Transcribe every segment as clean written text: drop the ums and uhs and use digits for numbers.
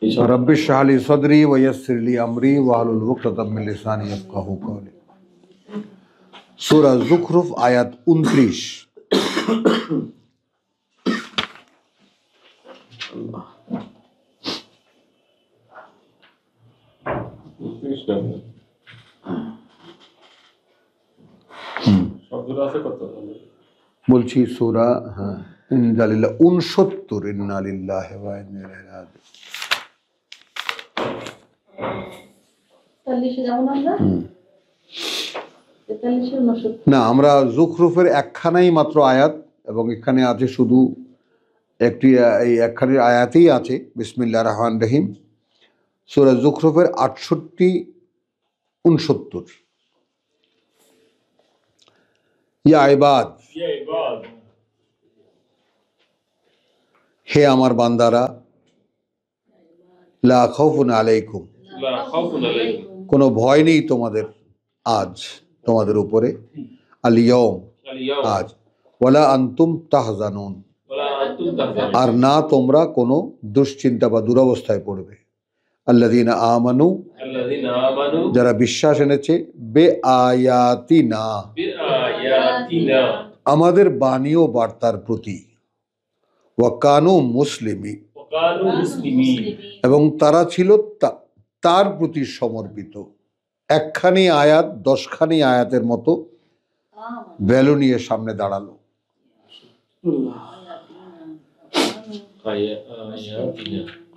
Rabbi इश्रह ली सदरी व यस्सिर ली अमरी वाहलुल उक़दतम मिन लिसानी यफ़क़हू क़ौली। सूरा ज़ुख़रुफ़ आयत 29। বলছি সূরা হ্যাঁ ইন্না লিল্লাহি 69 ইন্না লিল্লাহি ওয়া ইন্না ইলাইহি রাজিউন। না আমরা যুখরুফের একখানাই মাত্র আয়াত এবং এখানে আছে শুধু একটি এই একখানের আয়াতেই আছে বিসমিল্লাহির রহমানির রহিম। সূরা যুখরুফের 68 69। ইয়া ইবাদ, হে আমার বান্দারা, লা খাউফুন আলাইকুম, কোনো ভয় নেই তোমাদের আজ তোমাদের উপরে, আল ইয়াউম আজ, ওয়ালা আনতুম তাহজানুন, আর না তোমরা কোনো দুশ্চিন্তা বা দুরবস্থায় পড়বে। আল্লাযীনা আমানু, যারা বিশ্বাস এনেছে, বে আয়াতিনা, আমাদের বাণী ও বার্তার প্রতি, ওয়া কানু মুসলিমিন, এবং তারা ছিল তার প্রতি সমর্পিত। একখানি আয়াত 10খানি আয়াতের মতো ভ্যালু নিয়ে সামনে দাঁড়ালো।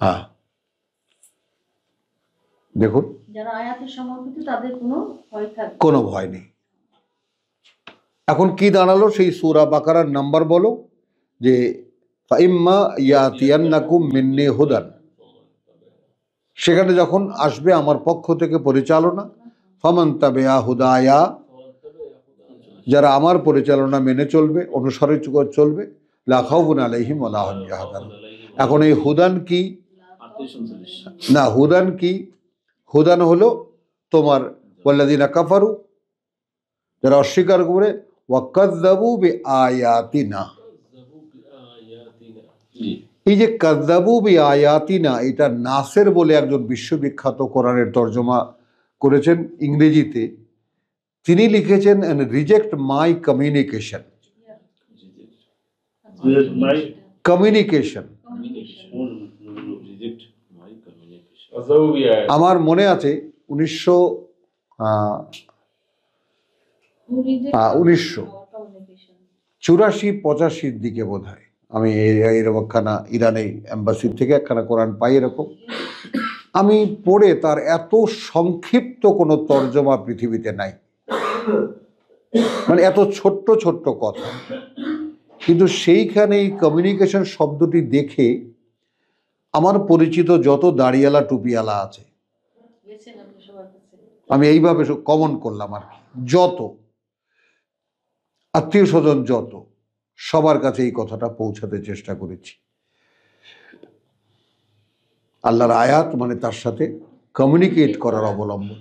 হ্যাঁ দেখুন, যারা আয়াতে সমর্পিত তাদের কোনো ভয় নেই। এখন কি দাঁড়ালো সেই সূরা বাকারার নাম্বার বলো, যে ফাইম্মা ইয়াতিয়ান্নাকুম মিন্নি হুদান, সেখানে যখন আসবে আমার পক্ষ থেকে পরিচালনা, ফামান তাবিআ হুদায়া, যারা আমার পরিচালনা মেনে চলবে, অনুসরণ চলবে, লা খাউফুন আলাইহিম ওয়া লা হুম ইয়াহজানুন। এখন এই হুদান কি না, হুদান কি? হুদান হলো তোমার ওয়াল্লাযীনা কাফারু, যারা অস্বীকার করে, ওয়া কাযযাবু বিআয়াতিনা। এই যে কাযযাবু বিআয়াতিনা, এটা নাসের বলে একজন বিশ্ববিখ্যাত কোরআনের তর্জমা করেছেন ইংরেজিতে। তিনি লিখেছেন রিজেক্ট মাই কমিউনিকেশন। কমিউনিকেশন আমার মনে আছে 1984-85 দিকে বোধ হয় আমি এরকম একখানা ইরানের এম্বাসি থেকে একখানা কোরআন পাই এরকম। আমি পড়ে তার এত সংক্ষিপ্ত কোনো তর্জমা পৃথিবীতে নাই, মানে এত ছোট্ট ছোট্ট কথা, কিন্তু সেইখানে এই কমিউনিকেশন শব্দটি দেখে আমার পরিচিত যত দাড়িওয়ালা টুপিওয়ালা আছে আমি এইভাবে কমন করলাম আর কি, যত আত্মীয় স্বজন যত, সবার কাছে এই কথাটা পৌঁছাতে চেষ্টা করেছি। আল্লাহর আয়াত মানে তার সাথে কমিউনিকেট করার অবলম্বন,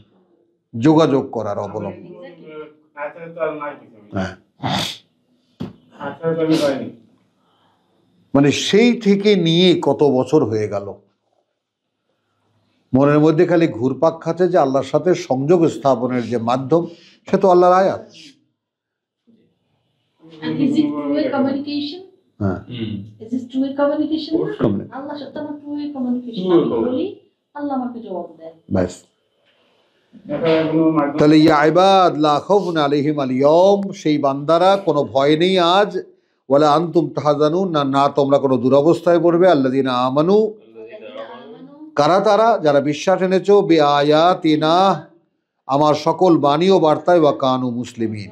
যোগাযোগ করার অবলম্বন। হ্যাঁ, মানে সেই থেকে নিয়ে কত বছর হয়ে গেল, মনের মধ্যে খালি ঘুরপাক খাচ্ছে যে আল্লাহর সাথে সংযোগ স্থাপনের যে মাধ্যম, সে তো আল্লাহর আয়াত। And is it two-way communication? Is it two-way communication? Allah সাথে আমার two-way communication। আমি বলি, আল্লাহ আমাকে জবাব দেয়। বাস। তাহলে ইয়া ইবাদ লা খাউফুন আলাইহিম আল ইয়াউম, সেই বান্দারা কোনো ভয় নেই আজ, ওয়ালা আনতুম তাহজানুন, না তোমরা কোনো দুরবস্থায় পড়বে। আল্লাযীনা আমানু, কারা তারা? যারা বিশ্বাস এনেছো, বে আয়াতিনা, আমার সকল বাণী ও বার্তায়, ওয়া কানু মুসলিমিন,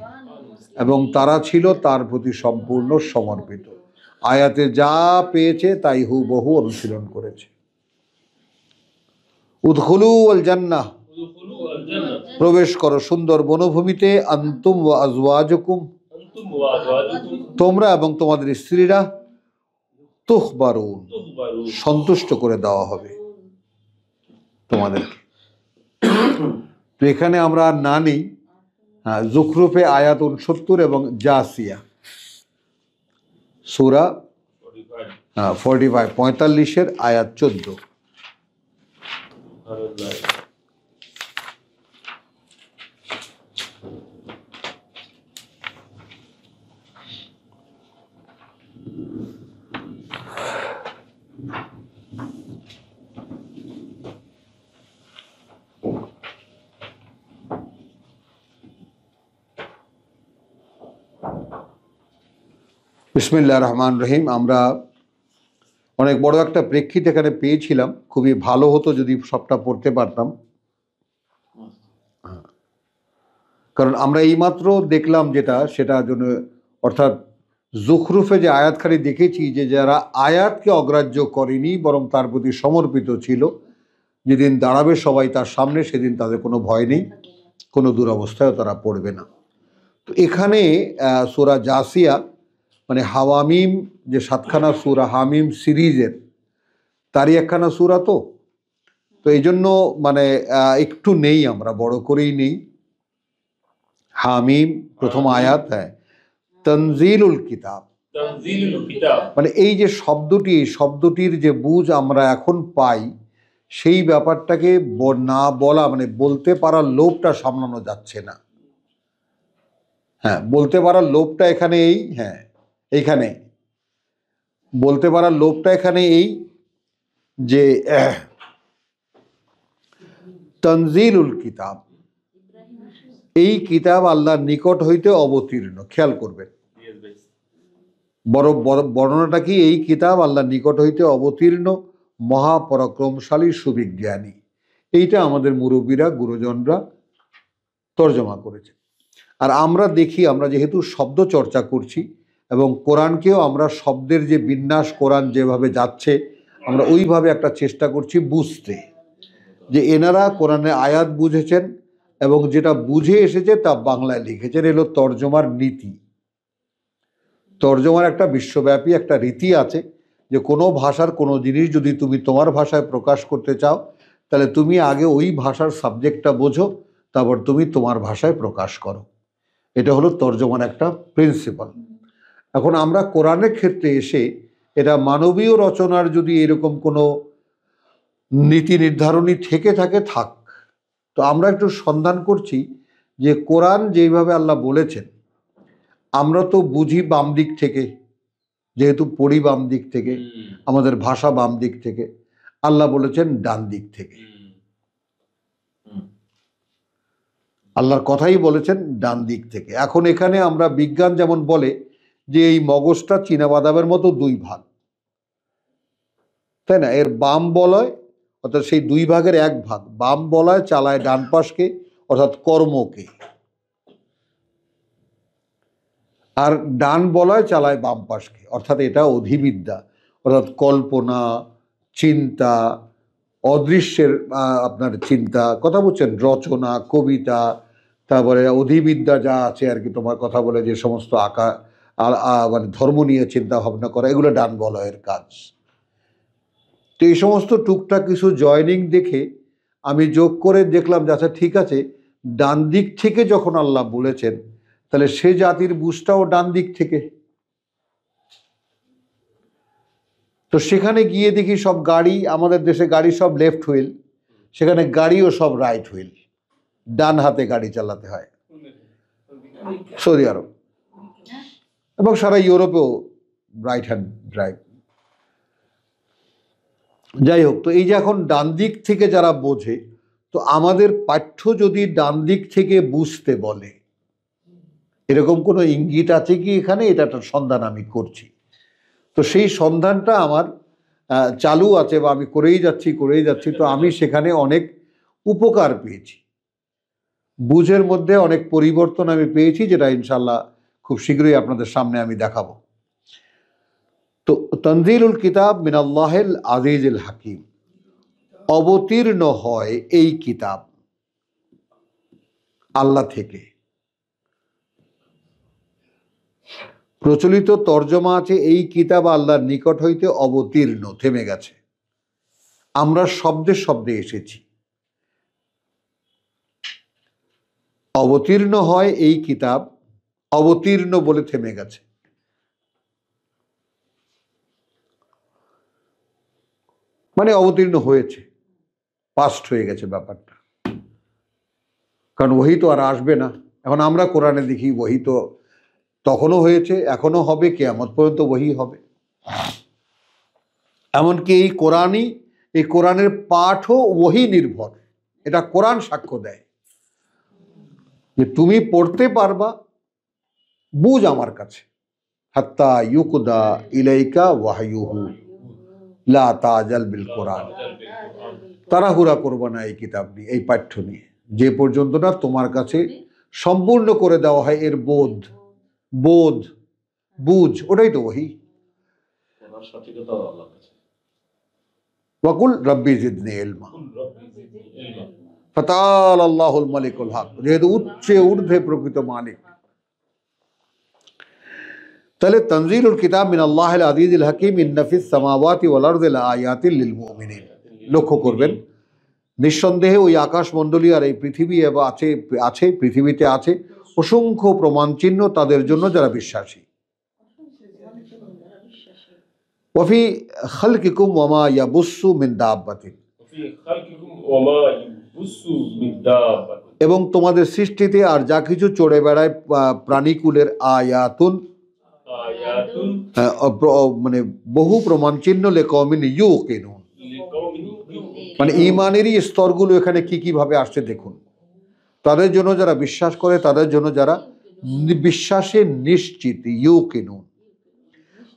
এবং তারা ছিল তার প্রতি সম্পূর্ণ সমর্পিত। আয়াতে যা পেয়েছে তাই হুবহু অনুশীলন করেছে। উদখুলু আল জান্নাহ, প্রবেশ করো সুন্দর বনভূমিতে, আনতুম ওয়া আজওয়াজুকুম, তোমরা এবং তোমাদের স্ত্রীরা, তুখবারুন, সন্তুষ্ট করে দেওয়া হবে তোমাদেরকে। তো এখানে আমরা না নেই যুখরুফে আয়াত 69 এবং জাসিয়া সূরা 45 45 আয়াত 14। বিসমিল্লাহির রহমানির রহিম। আমরা অনেক বড় একটা প্রেক্ষিত এখানে পেয়েছিলাম, খুবই ভালো হতো যদি সবটা পড়তে পারতাম। কারণ আমরা এইমাত্র দেখলাম যেটা, সেটা জন্য অর্থাৎ জুখরুফে যে আয়াতখানি দেখেছি, যে যারা আয়াতকে অগ্রাহ্য করেনি বরং তার প্রতি সমর্পিত ছিল, যেদিন দাঁড়াবে সবাই তার সামনে সেদিন তাদের কোনো ভয় নেই, কোনো দুরবস্থায় তারা পড়বে না। তো এখানে সূরা জাসিয়া মানে হাওয়ামিম, যে 7খানা সূরা হামিম সিরিজের তারই একখানা সূরা, তো এই জন্য মানে একটু নেই, আমরা বড় করেই নেই। হামিম প্রথম আয়াত, তানজিলুল কিতাব, মানে এই যে শব্দটির যে বুঝ আমরা এখন পাই, সেই ব্যাপারটাকে না বলা মানে বলতে পারার লোভটা সামলানো যাচ্ছে না। বলতে পারার লোভটা এখানে এইখানে বলতে পারার লোভটা এখানে এই যে তানজিলুল কিতাব, এই কিতাব আল্লাহর নিকট হইতে অবতীর্ণ। খেয়াল করবেন বর্ণনাটা কি, এই কিতাব আল্লাহর নিকট হইতে অবতীর্ণ, মহাপরাক্রমশালী সুবিজ্ঞানী। এইটা আমাদের মুরব্বীরা গুরুজনরা তর্জমা করেছে। আর আমরা দেখি, আমরা যেহেতু শব্দ চর্চা করছি এবং কোরআনকেও আমরা শব্দের যে বিন্যাস, কোরআন যেভাবে যাচ্ছে আমরা ওইভাবে একটা চেষ্টা করছি বুঝতে, যে এনারা কোরআনের আয়াত বুঝেছেন এবং যেটা বুঝে এসেছে তা বাংলায় লিখেছেন। এলো তর্জমার নীতি। তর্জমার একটা বিশ্বব্যাপী একটা রীতি আছে, যে কোনো ভাষার কোনো জিনিস যদি তুমি তোমার ভাষায় প্রকাশ করতে চাও, তাহলে তুমি আগে ওই ভাষার সাবজেক্টটা বোঝো, তারপর তুমি তোমার ভাষায় প্রকাশ করো। এটা হলো তর্জমার একটা প্রিন্সিপাল। এখন আমরা কোরআনের ক্ষেত্রে এসে এটা মানবীয় রচনার যদি এরকম কোনো নীতি নির্ধারণী থেকে থাকে থাক, তো আমরা একটু সন্ধান করছি যে কোরআন যেইভাবে আল্লাহ বলেছেন, আমরা তো বুঝি বাম দিক থেকে, যেহেতু পড়ি বাম দিক থেকে, আমাদের ভাষা বাম দিক থেকে, আল্লাহ বলেছেন ডান দিক থেকে। আল্লাহর কথাই বলেছেন ডান দিক থেকে। এখন এখানে আমরা বিজ্ঞান যেমন বলে যে এই মগজটা চীনাবাদামের মতো দুই ভাগ, তাই না? এর বাম বলয় অর্থাৎ সেই দুই ভাগের এক ভাগ, বাম বলয় চালায় ডান পাশকে অর্থাৎ কর্মকে, আর ডান বলয় চালায় বাম পাশকে অর্থাৎ এটা অধিবিদ্যা, অর্থাৎ কল্পনা, চিন্তা, অদৃশ্যের আপনার চিন্তা, কথা বলছেন, রচনা, কবিতা, তারপরে অধিবিদ্যা যা আছে আর কি, তোমার কথা বলে যে সমস্ত মানে ধর্ম নিয়ে চিন্তা ভাবনা করা, এগুলো ডান বলয়ের কাজ। তো এই সমস্ত টুকটাক কিছু জয়নিং দেখে আমি যোগ করে দেখলাম যে আচ্ছা ঠিক আছে, ডান দিক থেকে যখন আল্লাহ বলেছেন, তাহলে সে জাতির বুঝটাও ডান দিক থেকে। তো সেখানে গিয়ে দেখি সব গাড়ি, আমাদের দেশে গাড়ি সব লেফট হুইল, সেখানে গাড়িও সব রাইট হুইল, ডান হাতে গাড়ি চালাতে হয় সৌদি আরব এবং সারা ইউরোপেও রাইট হ্যান্ড ড্রাইভ। যাই হোক, তো এই যে এখন ডান দিক থেকে যারা বোঝে, তো আমাদের পাঠ্য যদি ডান দিক থেকে বুঝতে বলে, এরকম কোনো ইঙ্গিত আছে কি এখানে, এটা একটা সন্ধান আমি করছি। তো সেই সন্ধানটা আমার চালু আছে বা আমি করেই যাচ্ছি। তো আমি সেখানে অনেক উপকার পেয়েছি, বুঝের মধ্যে অনেক পরিবর্তন আমি পেয়েছি, যেটা ইনশাল্লাহ খুব শীঘ্রই আপনাদের সামনে আমি দেখাবো। তো তানজিলুল কিতাব মিনাল্লাহিল আজিজিল হাকিম, অবতীর্ণ হয় এই কিতাব আল্লাহ থেকে। প্রচলিত তর্জমা আছে এই কিতাব আল্লাহর নিকট হইতে অবতীর্ণ, থেমে গেছে, আমরা শব্দে শব্দে এসেছি। অবতীর্ণ হয় এই কিতাব, অবতীর্ণ বলে থেমে গেছে। মানে অবতীর্ণ হয়েছে, পাস্ট হয়ে গেছে ব্যাপারটা, কারণ ওহী তো আর আসবে না। এখন আমরা কোরআনে দেখি ওহী তো তখনও হয়েছে, এখনো হবে, কিয়ামত পর্যন্ত ওহী হবে। এমনকি এই কোরআনের পাঠও ওহী নির্ভর, এটা কোরআন সাক্ষ্য দেয় যে তুমি পড়তে পারবা, বুঝ আমার কাছে। হাত্তা ইউকদা ইলাইকা ওয়াহয়ুহু লা তাজাল বিল কোরআন, তাড়াহুড়া করবা না এই কিতাব নিয়ে, এই পাঠ্য নিয়ে, যে পর্যন্ত না তোমার কাছে সম্পূর্ণ করে দেওয়া হয় এর বুঝ। ওটাই তো ওহী। ওয়াকুল রব্বি জিদনি ইলমা ফাতাল আল্লাহুল মালিকুল হক, যেহেতু উচ্চে ঊর্ধ্বে প্রকৃত মালিক। তাহলে তানজিলুল কিতাব মিন আল্লাহিল আজিজিল হাকিম ইন্না ফিস সামাওয়াতি ওয়াল আরদি লাআয়াতিন লিল মুমিনিন। লক্ষ্য করবেন, নিঃসন্দেহে ওই আকাশমণ্ডলী আর এই পৃথিবী আছে পৃথিবীতে আছে অসংখ্য প্রমাণ চিহ্ন তাদের জন্য যারা বিশ্বাসী। ওয়াফি খালকিকুম ওয়ামা ইয়াবুসসু মিন দাব্বাতিন, এবং তোমাদের সৃষ্টিতে আর যা কিছু চড়ে বেড়ায় প্রাণীকুলের আয়াতুন, মানে বহু প্রমাণ চিহ্ন লিকাওমিন ইউকিনুন, মানে ঈমানেরই স্তরগুলো এখানে কি ভাবে আসছে দেখুন। তাদের জন্য যারা বিশ্বাস করে, তাদের জন্য যারা বিশ্বাসে নিশ্চিত, ইউকিনুন।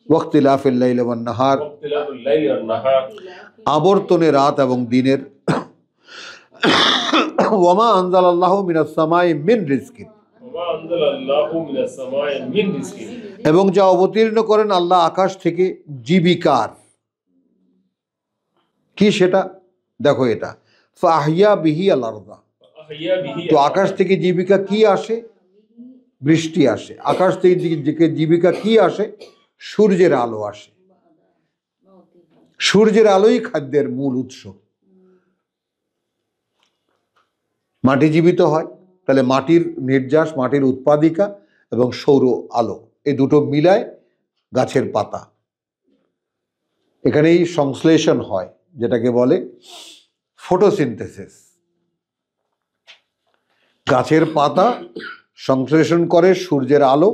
ওয়াক্তিলাফিল লাইলি ওয়ান নাহার, আবর্তনে রাত এবং দিনের। ওয়ামা আনজালাল্লাহু মিনাস সামাই মিন রিজকিন, এবং যা অবতীর্ণ করেন আল্লাহ আকাশ থেকে জীবিকার। কি সেটা দেখো, এটা ফাহিয়া বিহি আল আরদা, তো আকাশ থেকে জীবিকা কি আসে? বৃষ্টি আসে। আকাশ থেকে জীবিকা কি আসে? সূর্যের আলো আসে। সূর্যের আলোই খাদ্যের মূল উৎস। মাটি জীবিত হয়, তাহলে মাটির নির্যাস, মাটির উৎপাদিকা এবং সৌর আলো, এই দুটো মিলায় গাছের পাতা। এখানেই সংশ্লেষণ হয়, যেটাকে বলে ফটোসিনথেসিস। গাছের পাতা সংশ্লেষণ করে সূর্যের আলো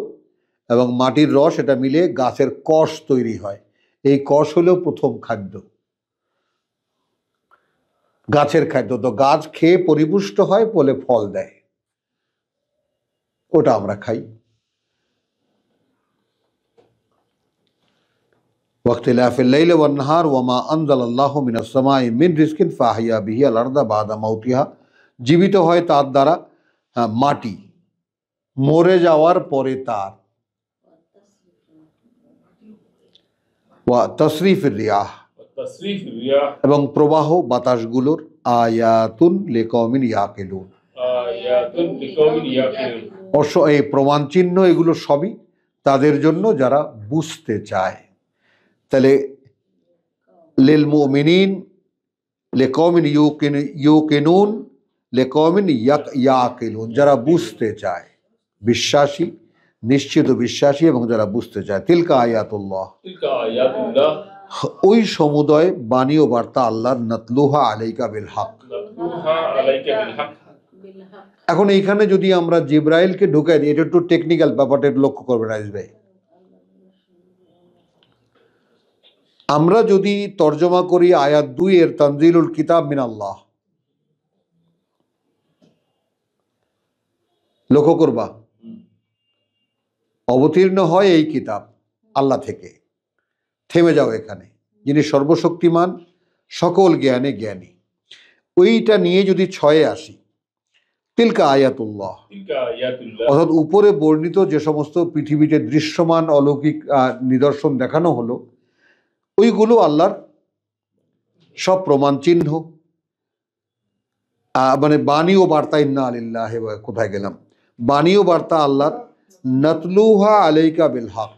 এবং মাটির রস, এটা মিলে গাছের কষ তৈরি হয়। এই কষ হলো প্রথম খাদ্য, গাছের খাদ্য। তো গাছ খেয়ে পরিপুষ্ট হয়, বলে ফল দেয়, ওটা আমরা খাই। ওয়াক্তিলাফিল লাইলি ওয়ান নাহার ওয়ামা আনজালাল্লাহু মিনাস সামাই মিন রিজকিন ফাহিয়া বিহি আল আরদা বাদা মাউতিহা, জীবিত হয় তার দ্বারা মাটি, মরে যাওয়ার পরে তার। ওয়া তাসরিফির রিয়াহ, এবং প্রবাহ বাতাসগুলোর। আয়াতুন লিকাওমিন ইয়াকিলুন, এই প্রমাণ চিহ্ন এগুলো সবই তাদের জন্য যারা বুঝতে চায়। তাহলে লিল মুমিনিন লিকাওমিন ইউকিনুন লিকাওমিন ইয়াকিলুন, যারা বুঝতে চায়, বিশ্বাসী, নিশ্চিত বিশ্বাসী এবং যারা বুঝতে চায়। তিলকা আয়াতুল্লাহ, ওই সমুদয় বাণী ও বার্তা আল্লাহর। নাতলুহা আলাইকা বিল হক। এখন এইখানে যদি আমরা জিব্রাইলকে ঢুকাই দিই, এটা একটু টেকনিক্যাল ব্যাপারটা লক্ষ্য করবেন আইজ ভাই। আমরা যদি তর্জমা করি আয়াত 2 এর তানজিলুল কিতাব মিন আল্লাহ, লক্ষ্য করবা, অবতীর্ণ হয় এই কিতাব আল্লাহ থেকে। থেমে যাও এখানে, যিনি সর্বশক্তিমান, সকল জ্ঞানে জ্ঞানী। ওইটা নিয়ে যদি 6-এ আসি, তিলকা আয়াতুল্লাহ, অর্থাৎ উপরে বর্ণিত যে সমস্ত পৃথিবীতে দৃশ্যমান অলৌকিক নিদর্শন দেখানো হলো, ওইগুলো আল্লাহর সব প্রমাণ চিহ্ন, মানে বাণী ও বার্তা। ইন্না লিল্লাহি, কোথায় গেলাম, বাণী ও বার্তা আল্লাহর। নাতলুহা আলাইকা বিল হক,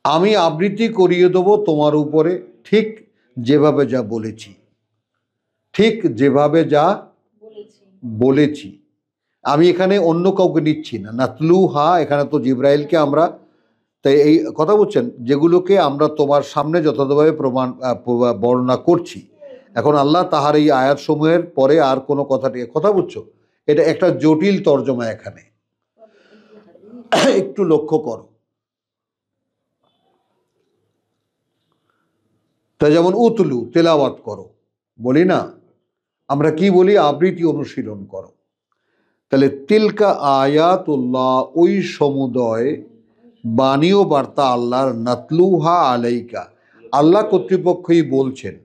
আমি আবৃত্তি করিয়ে দেব তোমার উপরে ঠিক যেভাবে যা বলেছি, ঠিক যেভাবে যা বলেছি। আমি এখানে অন্য কাউকে নিচ্ছি না। নাতলুহা, এখানে তো জিব্রাইলকে আমরা তাই এই কথা বলছেন, যেগুলোকে আমরা তোমার সামনে যথাযথভাবে বর্ণনা করছি। এখন আল্লাহ তাহার এই আয়াতসমূহের পরে আর কোনো কথা নিয়ে কথা বুঝছো, এটা একটা জটিল তর্জমা। এখানে একটু লক্ষ্য করো। তা যেমন উতলু, তেলাওয়াত করো, বলি না আমরা, কি বলি? আবৃত্তি অনুশীলন করো। তাহলে তিলকা আয়াতুল্লাহ, ওই সমুদয় বাণী ও বার্তা আল্লাহর, নাতলুহা আলাইকা, আল্লাহ কর্তৃপক্ষই বলছেন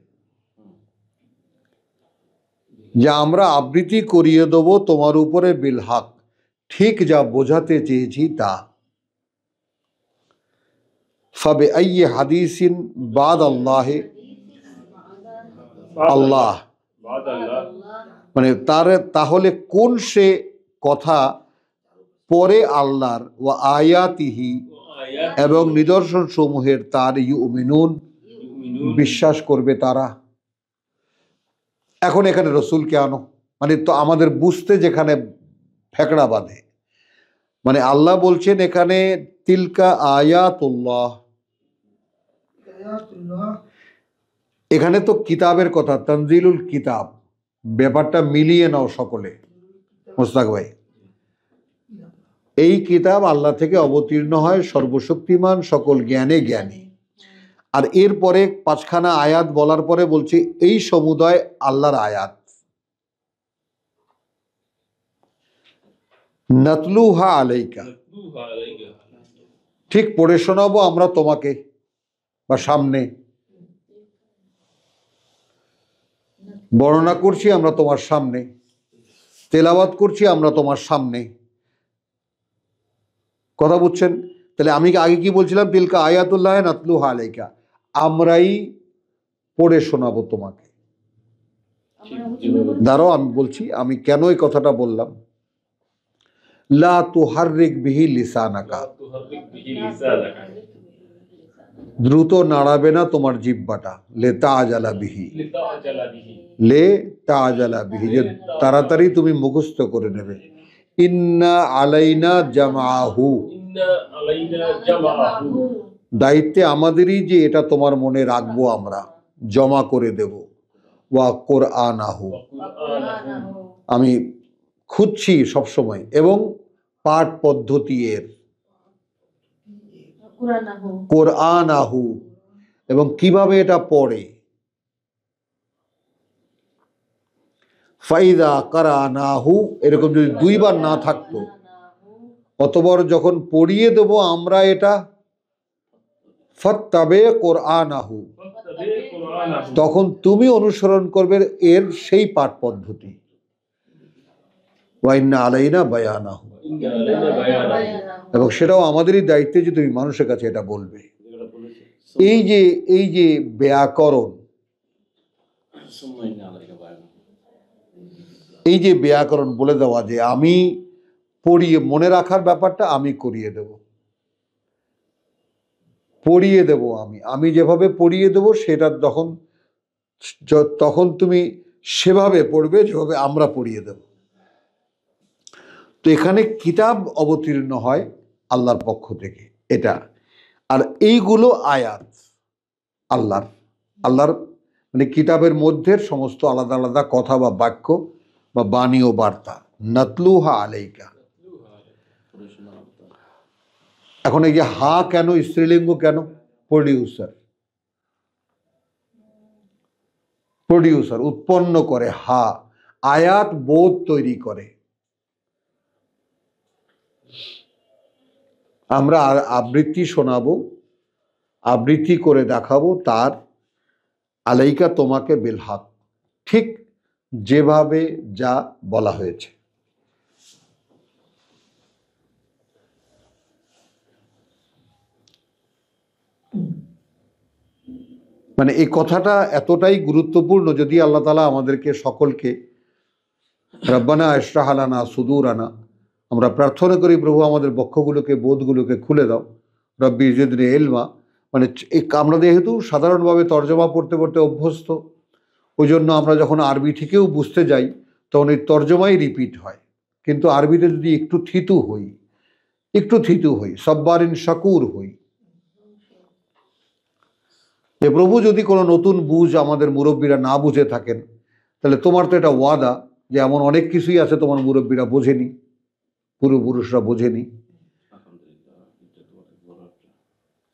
যে আমরা আবৃত্তি করিয়ে দেব তোমার উপরে বিল হক, ঠিক যা বোঝাতে চেয়েছি তা। ফাবে আইয়ে হাদিসিন বাদ আল্লাহে, আল্লাহ মানে তাহলে কোন সে কথা পরে আল্লাহর, ওয়া আয়াতিহি এবং নিদর্শন সমূহের, তার ইউমিনুন বিশ্বাস করবে তারা। এখন এখানে রসুলকে আনো, মানে তো আমাদের বুঝতে যেখানে ফেকড়া বাঁধে, মানে আল্লাহ বলছেন এখানে তিলকা আয়াতুল্লাহ, এখানে তো কিতাবের কথা, তানজিলুল কিতাব, ব্যাপারটা মিলিয়ে নাও সকলে। মোস্তাক ভাই, এই কিতাব আল্লাহ থেকে অবতীর্ণ হয়, সর্বশক্তিমান, সকল জ্ঞানে জ্ঞানী। আর এরপরে 5খানা আয়াত বলার পরে বলছে এই সমুদয় আল্লাহর আয়াত। নাতলুহা আলাইকা, ঠিক পড়ে শোনাবো আমরা তোমাকে বা সামনে, বর্ণনা করছি আমরা তোমার সামনে, তেলাওয়াত করছি আমরা তোমার সামনে। কথা বুঝছেন? তাহলে আমি আগে কি বলছিলাম? তিলকা আয়াতুল্লাহ নাতলুহা আলাইকা, আমরাই পড়ে শোনাবো তোমাকে। দাঁড়াও আমি বলছি, আমি কেন এই কথাটা বললাম। লা তুহাররিক বিহি লিসানাকা, দ্রুত নাড়াবে না তোমার জিহ্বাটা, লে তাআজালা বিহি, লে তাআজালা বিহি, যে তাড়াতাড়ি তুমি মুখস্থ করে নেবে। ইন্না আলাইনা জামাহু, দায়িত্বে আমাদেরই যে এটা তোমার মনে রাখবো, আমরা জমা করে দেব। ওয়া কোরআনাহু, আমি খুঁজছি সবসময়, এবং পাঠ পদ্ধতি এর, কোরআনাহু, এবং কিভাবে এটা পড়ে। ফাইদা কারানাহু, এরকম যদি 2 বার না থাকতো, অতবার যখন পড়িয়ে দেব আমরা এটা, ফাত্তাবে কোরআনাহু, তখন তুমি অনুসরণ করবে এর সেই পাঠ পদ্ধতি। ওয়া ইন্না আলাইনা বায়ানাহু, এবং সেটাও আমাদেরই দায়িত্বে যে তুমি মানুষের কাছে এটা বলবে। এই যে ব্যাকরণ, এই যে ব্যাকরণ বলে দেওয়া, যে আমি পড়িয়ে, মনে রাখার ব্যাপারটা আমি করিয়ে দেব, পড়িয়ে দেব, আমি যেভাবে পড়িয়ে দেব সেটা তখন তুমি সেভাবে পড়বে যেভাবে আমরা পড়িয়ে দেব। তো এখানে কিতাব অবতীর্ণ হয় আল্লাহর পক্ষ থেকে, এটা। আর এইগুলো আয়াত আল্লাহর মানে কিতাবের মধ্যে সমস্ত আলাদা আলাদা কথা বা বাক্য বা বাণী ও বার্তা, নাতলুহা আলাইকা। এখন এই যে হা কেন, স্ত্রীলিঙ্গ কেন? প্রডিউসার উৎপন্ন করে, হা আয়াত বোধ তৈরি করে। আমরা আবৃত্তি শোনাবো, আবৃত্তি করে দেখাবো তার, আলাইকা তোমাকে বিল হক, ঠিক যেভাবে যা বলা হয়েছে। মানে এই কথাটা এতটাই গুরুত্বপূর্ণ, যদি আল্লাহ তাআলা আমাদেরকে সকলকে, রব্বানা ইশরাহ লানা সুদুরানা, আমরা প্রার্থনা করি প্রভু আমাদের বক্ষগুলোকে, বোধগুলোকে খুলে দাও। রব্বি জিদনি ইলমা, মানে আমরা যেহেতু সাধারণভাবে তর্জমা পড়তে পড়তে অভ্যস্ত, ওই জন্য আমরা যখন আরবি থেকেও বুঝতে যাই তখন এই তর্জমাই রিপিট হয়। কিন্তু আরবিতে যদি একটু থিতু হই, সব্বারিন শাকুর হই, যে প্রভু যদি কোনো নতুন বুঝ আমাদের মুরব্বীরা না বুঝে থাকেন, তাহলে তোমার তো এটা ওয়াদা যে এমন অনেক কিছুই আছে তোমার মুরব্বীরা বোঝেনি, পূর্বপুরুষরা বোঝেনি।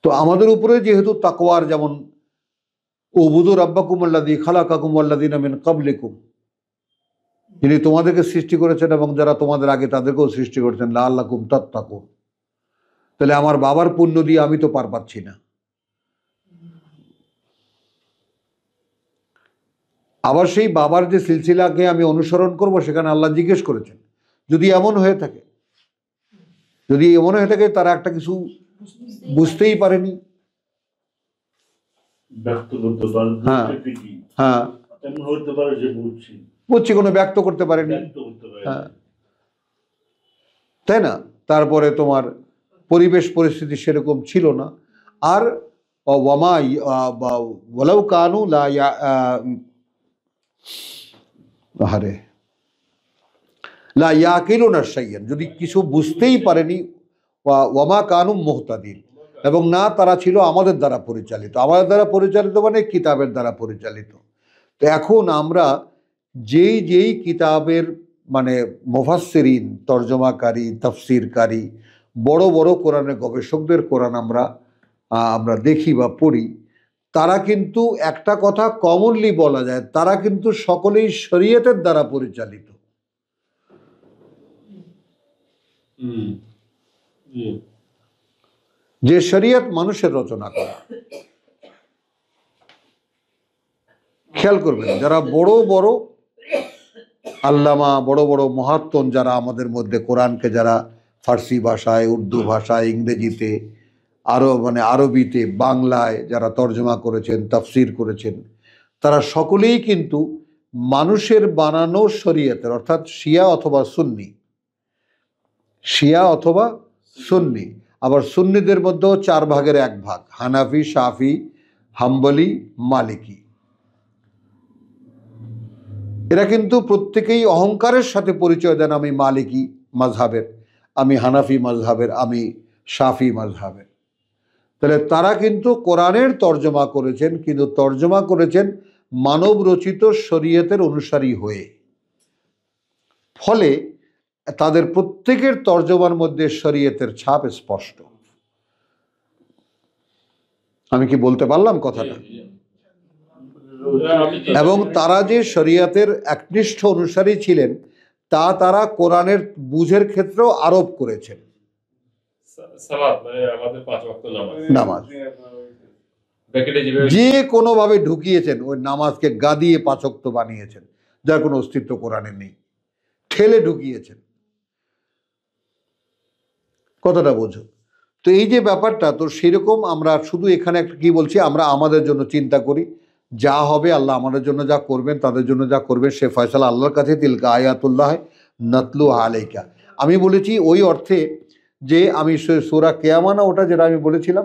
তো আমাদের উপরে যেহেতু তাকওয়ার, যেমন উবুদু রাব্বাকুম আল্লাযী খালাকাকুম ওয়াল্লাযীনা মিন ক্বাবলিকুম, যিনি তোমাদেরকে সৃষ্টি করেছেন এবং যারা তোমাদের আগে তাদেরকেও সৃষ্টি করেছেন, লাআল্লাকুম তাত্তাকুন। তাহলে আমার বাবার পুণ্য দিয়ে আমি তো পার পাচ্ছি না। আবার সেই বাবার যে সিলসিলাকে আমি অনুসরণ করব, সেখানে আল্লাহ জিজ্ঞেস করেছেন, যদি এমন হয়ে থাকে, তারা একটা কিছু বুঝতেই পারেনি, বুঝছি কোনো ব্যক্ত করতে পারেনি, হ্যাঁ, তাই না? তারপরে তোমার পরিবেশ পরিস্থিতি সেরকম ছিল না। আর ওয়ামা ওয়ালাউ কানু লা ইয়াকিলুনা শাইয়ান, যদি কিছু বুঝতেই পারেনি, ওয়ামা কানু মুহতাদিন, এবং না তারা ছিল আমাদের দ্বারা পরিচালিত। আমাদের দ্বারা পরিচালিত মানে কিতাবের দ্বারা পরিচালিত। তো এখন আমরা যেই কিতাবের মানে মুফাসসিরিন, তর্জমাকারী, তাফসিরকারী, বড় বড় কোরআনের গবেষকদের কোরআন আমরা দেখি বা পড়ি, তারা কিন্তু একটা কথা কমনলি বলা যায়, তারা কিন্তু সকলেই শরীয়তের দ্বারা পরিচালিত। যে শরীয়ত মানুষের রচনা করা। খেয়াল করবেন, যারা বড় বড় আল্লামা, বড় বড় মহাত্মন যারা আমাদের মধ্যে কোরআনকে যারা ফার্সি ভাষায়, উর্দু ভাষায়, ইংরেজিতে, আরবিতে, বাংলায় যারা তর্জমা করেছেন, তাফসির করেছেন, তারা সকলেই কিন্তু মানুষের বানানো শরীয়তের, অর্থাৎ শিয়া অথবা সুন্নি। আবার সুন্নিদের মধ্যেও 4 ভাগের 1 ভাগ, হানাফি, শাফি, হাম্বলি, মালিকি। এরা কিন্তু প্রত্যেকেই অহংকারের সাথে পরিচয় দেন, আমি মালিকি মাযহাবের, আমি হানাফি মাযহাবের, আমি শাফি মাযহাবের। তাহলে তারা কিন্তু কোরআনের তর্জমা করেছেন, কিন্তু তর্জমা করেছেন মানব রচিত শরীয়তের অনুসারী হয়ে। ফলে তাদের প্রত্যেকের তর্জমার মধ্যে শরীয়তের ছাপ স্পষ্ট। আমি কি বলতে পারলাম কথাটা? এবং তারা যে শরীয়তের একনিষ্ঠ অনুসারী ছিলেন, তা তারা কোরআনের বুঝের ক্ষেত্রেও আরোপ করেছেন। নামাজ যে কোনোভাবে ঢুকিয়েছেন, ওই নামাজকে গাদিয়ে 5 ওয়াক্ত বানিয়েছেন, যার কোনো অস্তিত্ব কোরআনে নেই, ঠেলে ঢুকিয়েছেন। কথাটা বোঝো তো? এই যে ব্যাপারটা, তো সেরকম আমরা শুধু এখানে একটা কি বলছি, আমরা আমাদের জন্য চিন্তা করি, যা হবে আল্লাহ আমাদের জন্য যা করবেন, তাদের জন্য যা করবেন সে ফয়সালা আল্লাহর কাছে। তিলকা আয়াতুল্লাহ নাতলু আলাইকা। আমি বলেছি ওই অর্থে যে আমি সূরা কিয়ামা না, ওটা যেটা আমি বলেছিলাম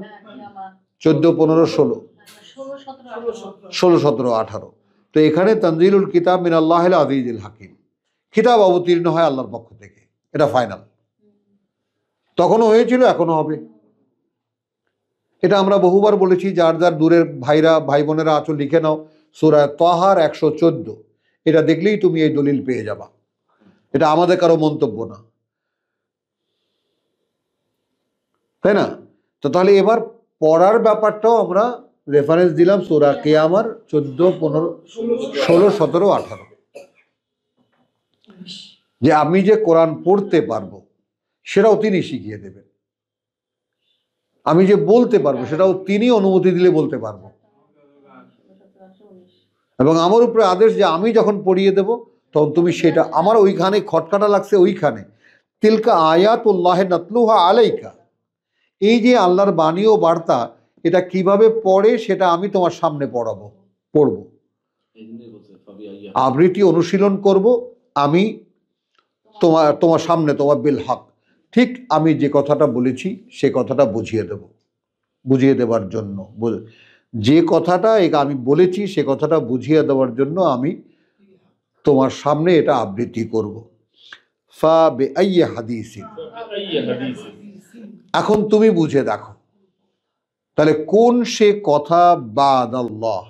14, 15, 16, 17, 18। তো এখানে তানজিলুল কিতাব মিনাল্লাহিল আজিজিল হাকিম, কিতাব অবতীর্ণ হয় আল্লাহর পক্ষ থেকে, এটা ফাইনাল। তখনও হয়েছিল, এখনো হবে। এটা আমরা বহুবার বলেছি। যার যার দূরের ভাই বোনেরা আছো, লিখে নাও, সূরা তাহার 114। এটা দেখলেই তুমি এই দলিল পেয়ে যাবা। এটা আমাদের কারো মন্তব্য না, তাই না? তো তাহলে এবার পড়ার ব্যাপারটাও আমরা রেফারেন্স দিলাম সূরা কিয়ামার 14, 15, 16, 17, 18। যে আমি যে কোরআন পড়তে পারবো সেটাও তিনি শিখিয়ে দেবেন। আমি যে বলতে পারবো সেটাও তিনি অনুমতি দিলে বলতে পারবো। এবং আমার উপরে আদেশ যে আমি যখন পড়িয়ে দেব তখন তুমি সেটা, আমার ওইখানে খটকাটা লাগছে, ওইখানে তিলকা আয়াতুল্লাহ নাতলুহা আলাইকা, এই যে আল্লাহর বাণী ও বার্তা, এটা কিভাবে পড়ে সেটা আমি তোমার সামনে পড়বো, আবৃত্তি অনুশীলন করব আমি তোমার সামনে, তোমার বিল হক, ঠিক আমি যে কথাটা বলেছি সে কথাটা বুঝিয়ে দেওয়ার জন্য, যে কথাটা আমি বলেছি সে কথাটা বুঝিয়ে দেওয়ার জন্য আমি তোমার সামনে এটা আবৃত্তি করব। ফা বিআইয়ি হাদিসিন, এখন তুমি বুঝে দেখো। তাহলে কোন সে কথা বাদ আল্লাহ,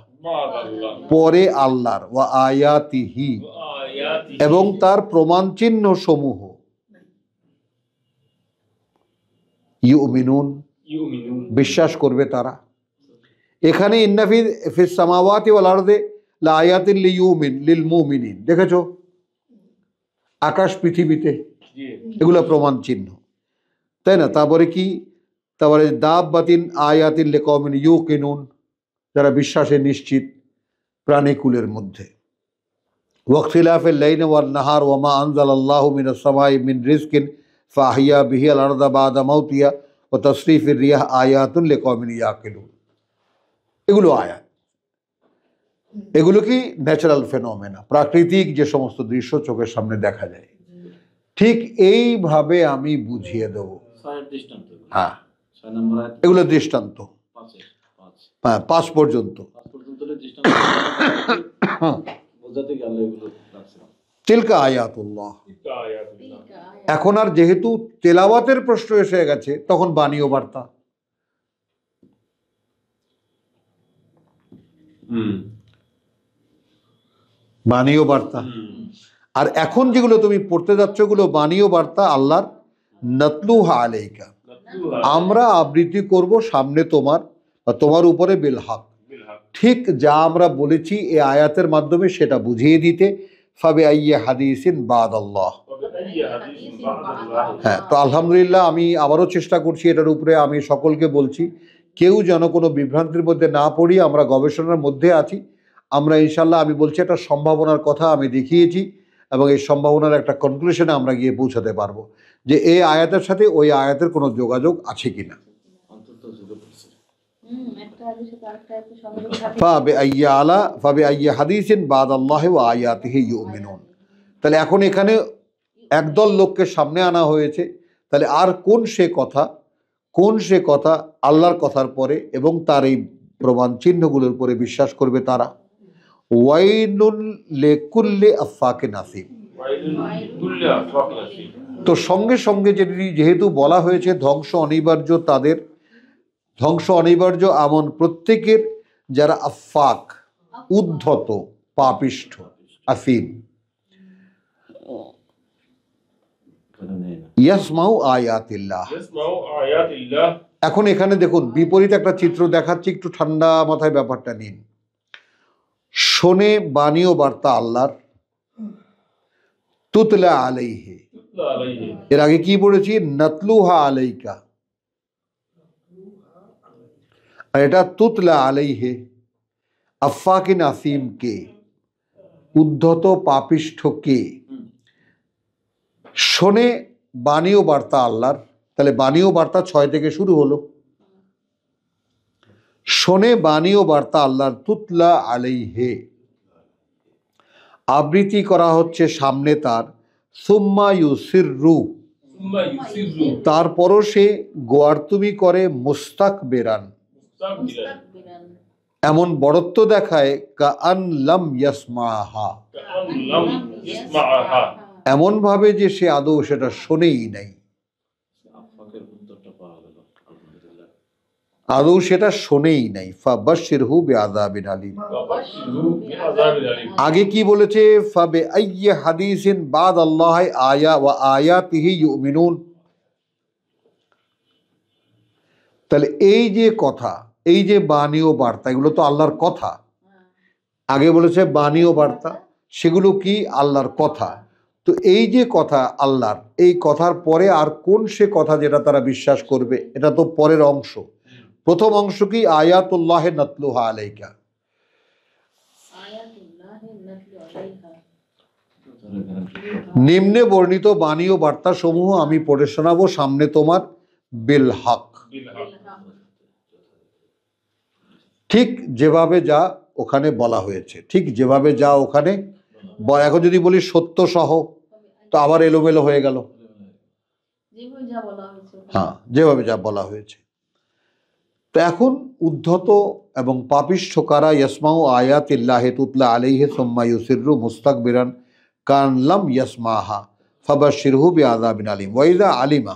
পরে আল্লাহর, ওয়া আয়াতিহি, এবং তার প্রমাণ চিহ্ন সমূহ, ইউমিনুন, বিশ্বাস করবে তারা। এখানে ইন্নাফি ফিস সামাওয়াতি ওয়াল আরদি লাআয়াতিন লিল মুমিনিন, দেখেছো আকাশ পৃথিবীতে, এগুলো প্রমাণ চিহ্ন, তাই না? তারপরে কি, তারপরে দাব্বাতিন আয়াতিন লিকওমিন ইউকিনুন, যারা বিশ্বাসে নিশ্চিত প্রাণীকুলের মধ্যে। ওয়াখতিলাফিল লাইলি ওয়ান নাহার ওয়া মা আনজালাল্লাহু মিনাস সামাই মিন রিজকিন ফাহিয়া বিহিল আরদা বাদা মাউতিহা ওয়া তাসরিফির রিয়াহ আয়াতুন লিকওমিন ইয়াকিলুন, এগুলো আয়াত। এগুলো কি ন্যাচারাল ফেনোমেনা, প্রাকৃতিক যে সমস্ত দৃশ্য চোখের সামনে দেখা যায়। ঠিক এইভাবে আমি বুঝিয়ে দেব। হ্যাঁ, এগুলো দৃষ্টান্ত, হ্যাঁ 5 পর্যন্ত। তিলকা আয়াতুল্লাহ। এখন আর যেহেতু তেলাওয়াতের প্রশ্ন এসে গেছে, তখন বাণী ও বার্তা। বাণী ও বার্তা। আর এখন যেগুলো তুমি পড়তে যাচ্ছ, ওগুলো বাণী ও বার্তা আল্লাহর। নাতলুহা আলাইকা, আমরা আবৃত্তি করব সামনে তোমার বা তোমার উপরে বিল হক, ঠিক যা আমরা বলেছি এই আয়াতের মাধ্যমে সেটা বুঝিয়ে দিতে। ফাবে আইয়ে হাদিসিন বাদ আল্লাহ। হ্যাঁ, তো আলহামদুলিল্লাহ আমি আবারও চেষ্টা করছি এটার উপরে। আমি সকলকে বলছি কেউ যেন কোনো বিভ্রান্তির মধ্যে না পড়ি, আমরা গবেষণার মধ্যে আছি। আমরা ইনশাল্লাহ, আমি বলছি একটা সম্ভাবনার কথা আমি দেখিয়েছি, এবং এই সম্ভাবনার একটা কনক্লুশনে আমরা গিয়ে পৌঁছাতে পারবো যে এই আয়াতের সাথে ওই আয়াতের কোনো যোগাযোগ আছে কিনা। তাহলে এখন এখানে একদল লোককে সামনে আনা হয়েছে। তাহলে আর কোন সে কথা আল্লাহর কথার পরে এবং তার এই প্রমাণ চিহ্নগুলোর পরে বিশ্বাস করবে তারা। ওয়াইলুল লিকুল্লি আফাকিন আসিম। তো সঙ্গে সঙ্গে যেহেতু বলা হয়েছে ধ্বংস অনিবার্য, তাদের ধ্বংস অনিবার্য এমন প্রত্যেকের যারা আফাক, উদ্ধত, পাপিষ্ঠ, আসিম। ইয়াসমাউ আয়াতিল্লাহ। এখন এখানে দেখুন বিপরীত একটা চিত্র দেখাচ্ছি, একটু ঠান্ডা মাথায় ব্যাপারটা নিন। শোনে বাণী ও বার্তা আল্লাহর, তুতলা আলাইহি, এর আগে কি পড়েছি? নাতলুহা আলাইকা, আর এটা তুতলা আলাইহি। আফাকিন আসিম কে, উদ্ধত পাপিষ্ঠ কে? শোনে বাণী ও বার্তা আল্লাহর, তাহলে বাণী ও বার্তা 6 থেকে শুরু হলো। শোনে বাণী ও বার্তা আল্লাহর, তুতলা আলাইহি, আবৃত্তি করা হচ্ছে সামনে তার। সুম্মা ইউসিররু, তারপরও সে গোয়ার্তুমি করে, মুস্তাকবিরান, এমন বড়ত্ব দেখায়, কাআন লাম ইয়াসমাহা, এমন ভাবে যে সে আদৌ সেটা শোনেই নাই, আদৌ সেটা শোনেই নাই। ফাবাশশিরহু বিআযাবিন আলীম। আগে কি বলেছে? ফাবে আইয়ি হাদিসিন বাদ আল্লাহ আয়া ওয়া আয়াতিহি ইউমিনুন। তাহলে এই যে কথা, এই যে বাণী ও বার্তা, এগুলো তো আল্লাহর কথা। আগে বলেছে বাণী ও বার্তা, সেগুলো কি? আল্লাহর কথা। তো এই যে কথা আল্লাহর, এই কথার পরে আর কোন সে কথা যেটা তারা বিশ্বাস করবে? এটা তো পরের অংশ। প্রথম অংশ কি? আয়াতুল্লাহ নাতলুহা আলাইকা। নিম্নে বর্ণিত বাণী ও বার্তা সমূহ আমি পড়ে শোনাবো সামনে তোমার, বিল হক, ঠিক যেভাবে যা ওখানে বলা হয়েছে, ঠিক যেভাবে যা ওখানে। এখন যদি বলি সত্য সহ, তো আবার এলোমেলো হয়ে গেল। হ্যাঁ, যেভাবে যা বলা হয়েছে। তো এখন উদ্ধত এবং পাপিষ্ঠ কারা? ইয়াসমাউ আয়াতিল্লাহি তুতলা আলাইহি সুম্মা ইউসিররু মুস্তাকবিরান কান লাম ইয়াসমাহা ফাবাশশিরহু বিআযাবিন আলীম। ওয়া ইযা আলিমা,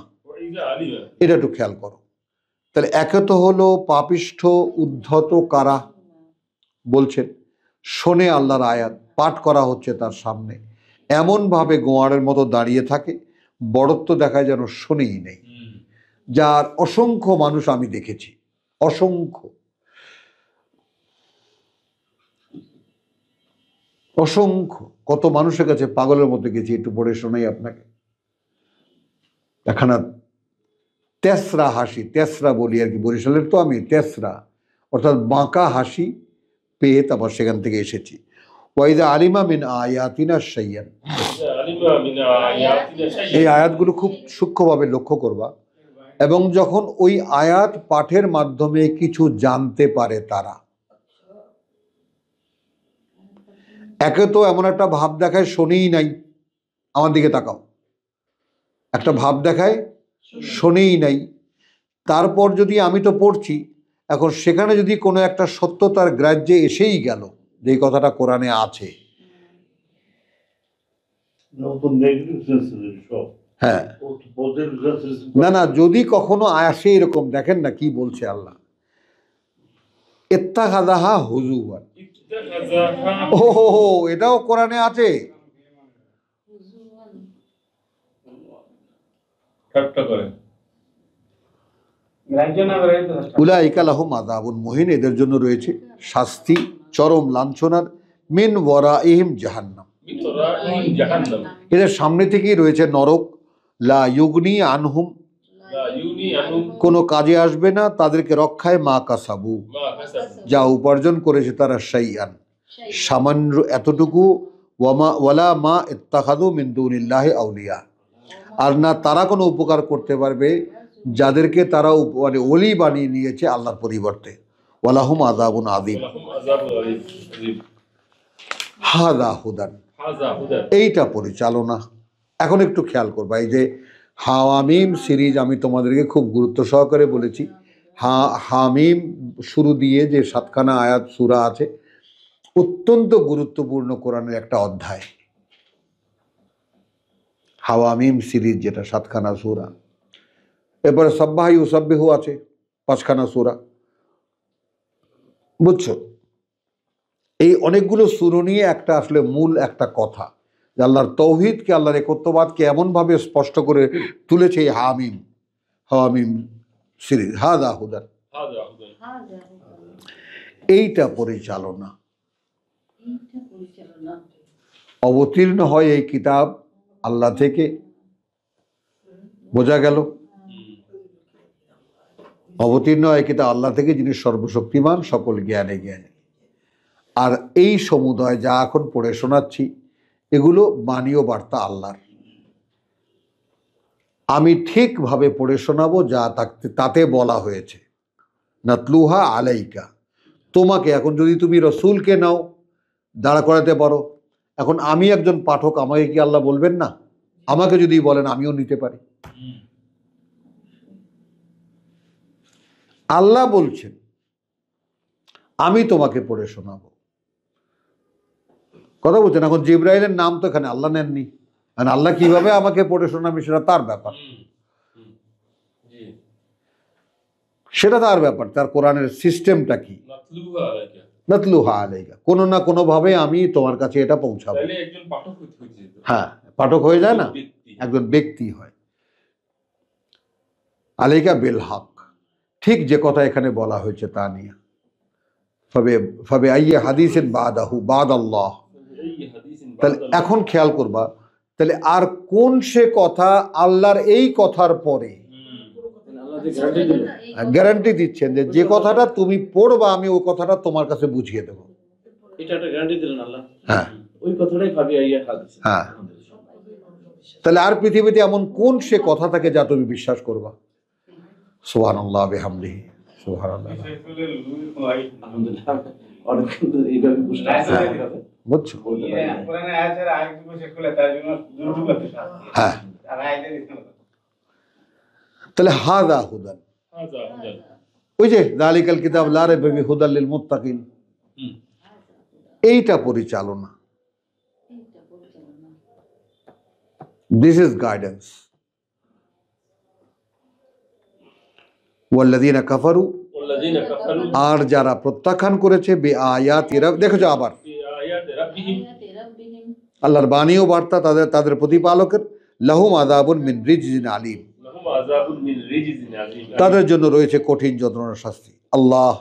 এটা একটু খেয়াল করো। তাহলে একে তো হলো পাপিষ্ঠ উদ্ধত কারা বলছেন, শোনে আল্লাহর আয়াত পাঠ করা হচ্ছে তার সামনে, এমনভাবে গোয়ারের মতো দাঁড়িয়ে থাকে, বড়ত্ব দেখায় যেন শোনেই নেই। যার অসংখ্য মানুষ আমি দেখেছি, অসংখ্য অসংখ্য, কত মানুষের কাছে পাগলের মতো গেছি। একটু পড়ে শোনাই আপনাকে। একখানা তেসরা হাসি, তেসরা বলি আর কি, বরিশালের তো আমি, তেসরা অর্থাৎ বাঁকা হাসি পেয়ে তারপর সেখান থেকে এসেছি। ওয়াইদা আলিমা মিন আয়াতিনা শাইয়ান, এই আয়াতগুলো খুব সূক্ষ্মভাবে লক্ষ্য করবা। এবং যখন ওই আয়াত পাঠের মাধ্যমে কিছু জানতে পারে তারা, একে তো এমন একটা ভাব দেখায় শোনেই নাই, আমার দিকে তাকাও, একটা ভাব দেখায় শোনেই নাই। তারপর যদি আমি তো পড়ছি, এখন সেখানে যদি কোনো একটা সত্যতার গ্রাহ্যে এসেই গেল যে এই কথাটা কোরআনে আছে, হ্যাঁ না না, যদি কখনো আসে এরকম, দেখেন না কি বলছে আল্লাহ, ইত্তাখাযাহা হুজুওয়ান, ও এটাও কোরআনে আছে। উলাইকা লাহুম আযাবুন মুহিন, এদের জন্য রয়েছে শাস্তি চরম লাঞ্ছনার, মিন ওয়ারাইহিম জাহান্নাম, এদের সামনে থেকেই রয়েছে নরক, লা ইউগনি আনহুম, কোনো কাজে আসবে না তাদেরকে রক্ষায়, মা কাসাবু, যা উপার্জন করেছে তারা, শাইআন, সামান্য এতটুকু, ওয়ালা মা ইত্তাখাযু মিন দুনিল্লাহি আউলিয়া, আর না তারা কোনো উপকার করতে পারবে যাদেরকে তারা মানে ওলি বানিয়ে নিয়েছে আল্লাহর পরিবর্তে। ওয়ালাহুম আযাবুন আযীম, হাযা হুদান, এইটা পরিচালনা। এখন একটু খেয়াল করবা, এই যে হামিম সিরিজ আমি তোমাদেরকে খুব গুরুত্ব সহকারে বলেছি। হামিম শুরু দিয়ে যে 7খানা আয়াত সূরা আছে, অত্যন্ত গুরুত্বপূর্ণ কোরআনের একটা অধ্যায়। হাওয়ামিম সিরিজ যেটা 7খানা সূরা, এরপরে সাব্বাহ ইউসাব্বিহু আছে 5খানা সূরা, বুঝছো? এই অনেকগুলো সূরা নিয়ে একটা আসলে মূল একটা কথা, যে আল্লাহর তৌহিদকে, আল্লাহর একত্ববাদকে এমনভাবে স্পষ্ট করে তুলেছে এই হাওয়ামিম সিরিজ। হাযা হুদান, এইটা পরিচালনা। অবতীর্ণ হয় এই কিতাব আল্লাহ থেকে, বোঝা গেল? অবতীর্ণ হয় কিতাব আল্লাহ থেকে, যিনি সর্বশক্তিমান, সকল জ্ঞানে জ্ঞানী। আর এই সমুদয় যা এখন পড়ে শোনাচ্ছি, এগুলো বাণী ও বার্তা আল্লাহর। আমি ঠিকভাবে পড়ে শোনাবো যা তাতে বলা হয়েছে, নাতলুহা আলাইকা, তোমাকে। এখন যদি তুমি রসুলকে নাও, দাঁড়া করাতে পারো, এখন আমি একজন পাঠক, আমাকে কি আল্লাহ বলবেন না? আমাকে যদি বলেন আমিও নিতে পারি। আল্লাহ বলছেন আমি তোমাকে পড়ে শোনাবো, কথা বলছেন। এখন জিবরাইলের নাম তো এখানে আল্লাহ নেননি, মানে আল্লাহ কিভাবে আমাকে পড়ে শোনাবে সেটা তার ব্যাপার, সেটা তার ব্যাপার, তার কোরআনের সিস্টেমটা কি। নাতলুহা আলাইকা, কোনো না কোনো ভাবে আমি তোমার কাছে এটা পৌঁছাবো। হ্যাঁ, পাঠক হয়ে যায় না, একজন ব্যক্তি হয়। আলাইকা বিল হক, ঠিক যে কথা এখানে বলা হয়েছে তা নিয়ে। ফাবে আইয়ি হাদিসিন বাদাহু বাদাল্লাহ, তাহলে এখন খেয়াল করবা, তাহলে আর কোন সে কথা আল্লাহর এই কথার পরে গ্যারান্টি দিচ্ছেন যে যে কথাটা তুমি পড়বা আমি ওই কথাটা তোমার কাছে বুঝিয়ে দেবো। এটা একটা গ্যারান্টি দিলেন আল্লাহ। হ্যাঁ, ওই কথাটাই ভাবি আইয়া হাদিস। হ্যাঁ, তাহলে আর পৃথিবীতে এমন কোন সে কথা থাকে যা তুমি বিশ্বাস করবা? সুবহানাল্লাহ বিহামদিহি, সুবহানাল্লাহ। বুঝছো? হ্যাঁ, তাহলে হাযা হুদান, ওই যে যালিকাল কিতাব লা রাইবা ফিহি হুদাল লিল মুত্তাকিন, এইটা পরিচালনা। This is guidance. ওয়াল্লাযীনা কাফারু, আর যারা প্রত্যাখ্যান করেছে বিআয়াতি রাব্বিহিম, দেখো আবার আল্লাহর বাণী ও বার্তা তাদের প্রতিপালকের, লাহুম আযাবুন মিন রিজজিন আলীম, তাদের জন্য রয়েছে কঠিন যন্ত্রণার শাস্তি। আল্লাহ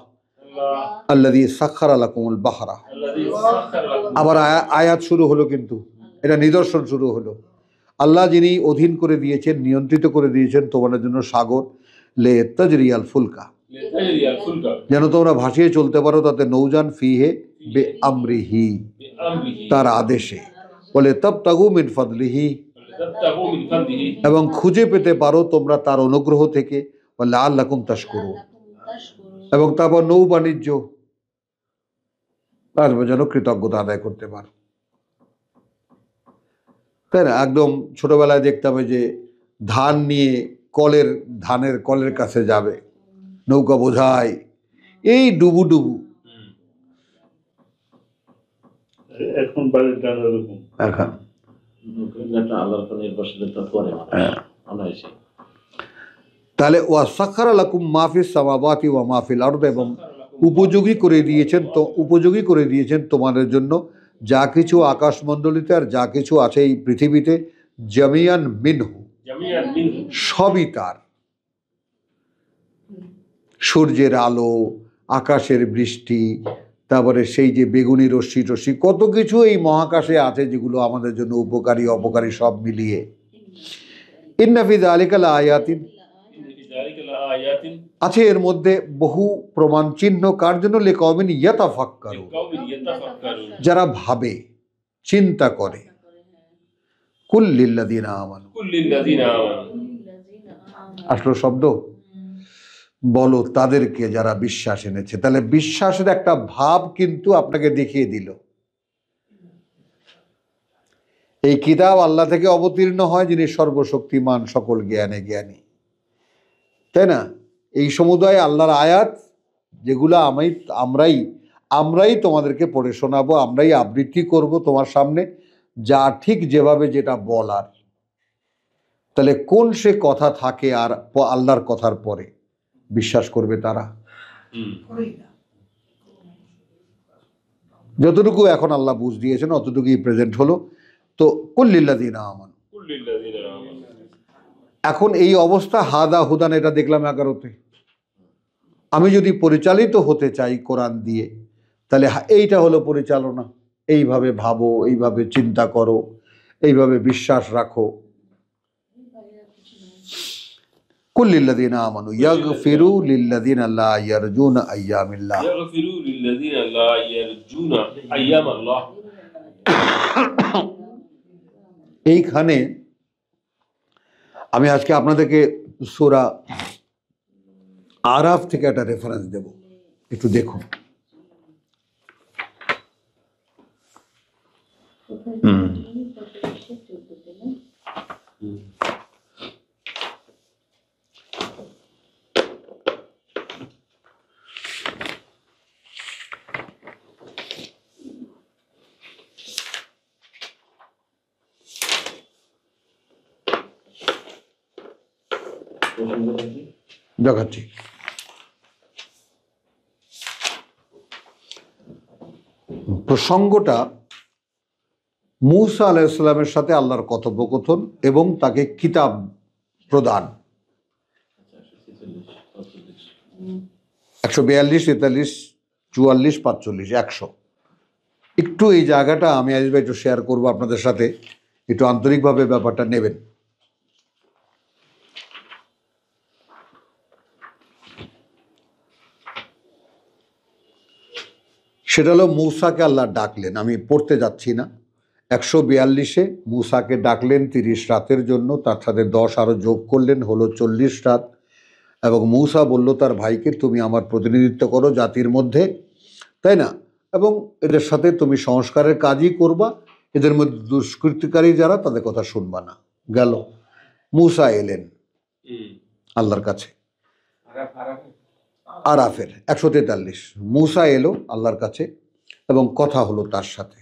আল্লাযী সাখখারা লাকুমুল বাহরা, আবার আয়াত শুরু হলো, কিন্তু এটা নিদর্শন শুরু হলো। আল্লাহ যিনি অধীন করে দিয়েছেন, নিয়ন্ত্রিত করে দিয়েছেন তোমাদের জন্য সাগর, লে তাজরিয়াল ফুলকা, যেন তোমরা ভাসিয়ে চলতে পারো তাতে নৌযান, ফিহে বে আমরিহি, তার আদেশে, বলে তাবতাগু মিন ফাদলিহি, এবং খুঁজে পেতে পারো তোমরা তার অনুগ্রহ থেকে, বলে আল্লাকুম তাশকুরুন, এবং তারপর নৌ বাণিজ্য আসবে যেন কৃতজ্ঞতা আদায় করতে পারো। তাই না? একদম ছোটবেলায় দেখতাম যে ধান নিয়ে ধানের কলের কাছে যাবে, নৌকা বোঝায়, এই ডুবু ডুবু। এখন তাহলে ওয়াসাখারা লাকুম মা ফিস সামাওয়াতি ওয়া মা ফিল আরদ, এবং উপযোগী করে দিয়েছেন তোমাদের জন্য যা কিছু আকাশমণ্ডলীতে আর যা কিছু আছে এই পৃথিবীতে, জামিয়ান মিনহু, সবই তার। সূর্যের আলো, আকাশের বৃষ্টি, তারপরে সেই যে বেগুনি রশ্মি কত কিছু এই মহাকাশে আছে যেগুলো আমাদের জন্য উপকারী অপকারী সব মিলিয়ে। ইন্না ফি যালিকা লাআয়াতিন, আছে এর মধ্যে বহু প্রমাণ চিহ্ন, কার জন্য? লিকাওমিন ইয়াতাফাক্কারুন, যারা ভাবে চিন্তা করে। কুল লিল্লাযিনা আমানু, আসলো শব্দ, বলো তাদেরকে যারা বিশ্বাস এনেছে। তাহলে বিশ্বাসের একটা ভাব কিন্তু আপনাকে দেখিয়ে দিল। এই কিতাব আল্লাহ থেকে অবতীর্ণ হয়, যিনি সর্বশক্তিমান, সকল জ্ঞানে জ্ঞানী, তাই না? এই সমুদায় আল্লাহর আয়াত, যেগুলো আমরাই তোমাদেরকে পড়ে শোনাবো, আমরাই আবৃত্তি করব তোমার সামনে, যা ঠিক যেভাবে যেটা বলার। তাহলে কোন সে কথা থাকে আর আল্লাহর কথার পরে বিশ্বাস করবে তারা? যতটুকু এখন আল্লাহ বুঝ দিয়েছেন অতটুকুই প্রেজেন্ট হলো। তো কুল্লিল্লাযিনা আমানু, এখন এই অবস্থা, হাদা হুদান, এটা দেখলাম 11তে। আমি যদি পরিচালিত হতে চাই কোরআন দিয়ে, তাহলে এইটা হলো পরিচালনা। এইভাবে ভাবো, এইভাবে চিন্তা করো, এইভাবে বিশ্বাস রাখো। কুল লিল্লাযিনা আমানু ইয়াগফিরু লিল্লাযিনা লা ইয়ারজুনা আইয়ামিল্লাহ, এইখানে আমি আজকে আপনাদেরকে সূরা আরাফ থেকে একটা রেফারেন্স দেব, একটু দেখুন। দেখাচ্ছি। প্রসঙ্গটা মূসা আলাইহিস সালামের সাথে আল্লাহর কথোপকথন এবং তাকে কিতাব প্রদান। 142, 43, 44, 45, 100। একটু এই জায়গাটা আমি আসবে একটু শেয়ার করবো আপনাদের সাথে, একটু আন্তরিকভাবে ব্যাপারটা নেবেন। সেটা হলো মূসাকে আল্লাহ ডাকলেন, আমি পড়তে যাচ্ছি না। 142-এ মূসাকে ডাকলেন 30 রাতের জন্য, তার সাথে 10 আরও যোগ করলেন, হলো 40 রাত। এবং মূসা বলল তার ভাইকে, তুমি আমার প্রতিনিধিত্ব করো জাতির মধ্যে, তাই না? এবং এদের সাথে তুমি সংস্কারের কাজই করবা, এদের মধ্যে দুষ্কৃতিকারী যারা তাদের কথা শুনবা না। গেল, মূসা এলেন আল্লাহর কাছে। আরাফের 143 মূসা এলো আল্লাহর কাছে এবং কথা হলো তার সাথে।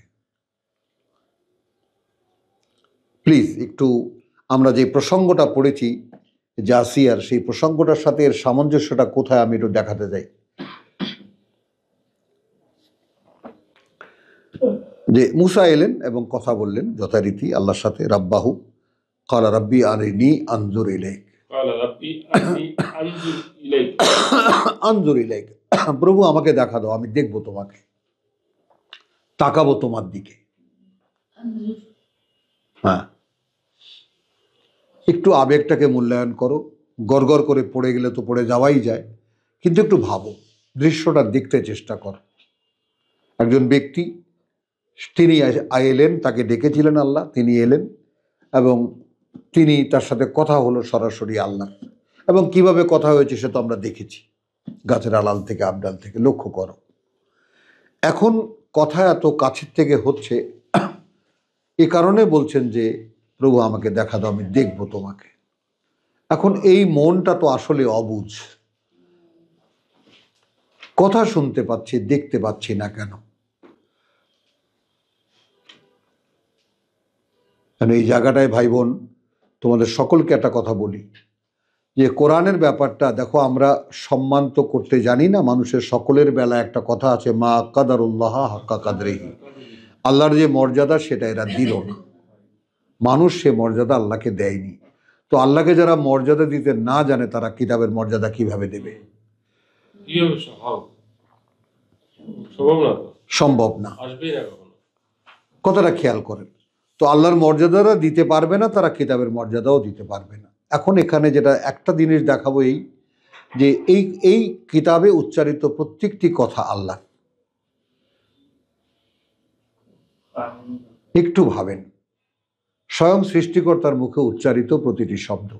প্লিজ একটু আমরা যে প্রসঙ্গটা পড়েছি জাসিয়ার সেই প্রসঙ্গটার সাথে এর সামঞ্জস্যটা কোথায় আমি একটু দেখাতে যাই। যে মুসা এলেন এবং কথা বললেন যথারীতি আল্লাহর সাথে, রাব্বাহু ক্বালা রাব্বি আরিনি আনজুর ইলাইক, আনজুর ইলাইক, প্রভু আমাকে দেখা দাও, আমি দেখবো তোমাকে, তাকাবো তোমার দিকে। হ্যাঁ, একটু আবেগটাকে মূল্যায়ন করো, গড়গড় করে পড়ে গেলে তো পড়ে যাওয়াই যায়, কিন্তু একটু ভাবো, দৃশ্যটা দেখতে চেষ্টা করো। একজন ব্যক্তি তিনি এলেন, তাকে ডেকেছিলেন আল্লাহ, তিনি এলেন এবং তিনি তার সাথে কথা হলো সরাসরি আল্লাহ, এবং কিভাবে কথা হয়েছে সে তো আমরা দেখেছি গাছের আড়াল থেকে, আবডাল থেকে, লক্ষ্য করো। এখন কথা এত কাছের থেকে হচ্ছে, এ কারণে বলছেন যে প্রভু আমাকে দেখা দাও, আমি দেখবো তোমাকে। এখন এই মনটা তো আসলে অবুঝ, কথা শুনতে পাচ্ছি, দেখতে পাচ্ছি না কেন? এই জায়গাটায় ভাই বোন তোমাদের সকলকে একটা কথা বলি, যে কোরআনের ব্যাপারটা দেখো, আমরা সম্মান তো করতে জানি না, মানুষের সকলের বেলা একটা কথা আছে, মা কাদারুল্লাহ হাক্কা কাদরিহি, আল্লাহর যে মর্যাদা সেটা এরা দিল না, মানুষ সে মর্যাদা আল্লাহকে দেয়নি। তো আল্লাহকে যারা মর্যাদা দিতে না জানে তারা কিতাবের মর্যাদা কিভাবে দেবে? সম্ভব না, কথাটা খেয়াল করেন। তো আল্লাহর মর্যাদারা দিতে পারবে না, তারা কিতাবের মর্যাদাও দিতে পারবে না। এখন এখানে যেটা একটা জিনিস দেখাবো, এই যে এই কিতাবে উচ্চারিত প্রত্যেকটি কথা আল্লাহ, একটু ভাবেন, স্বয়ং সৃষ্টিকর্তার মুখে উচ্চারিত প্রতিটি শব্দ।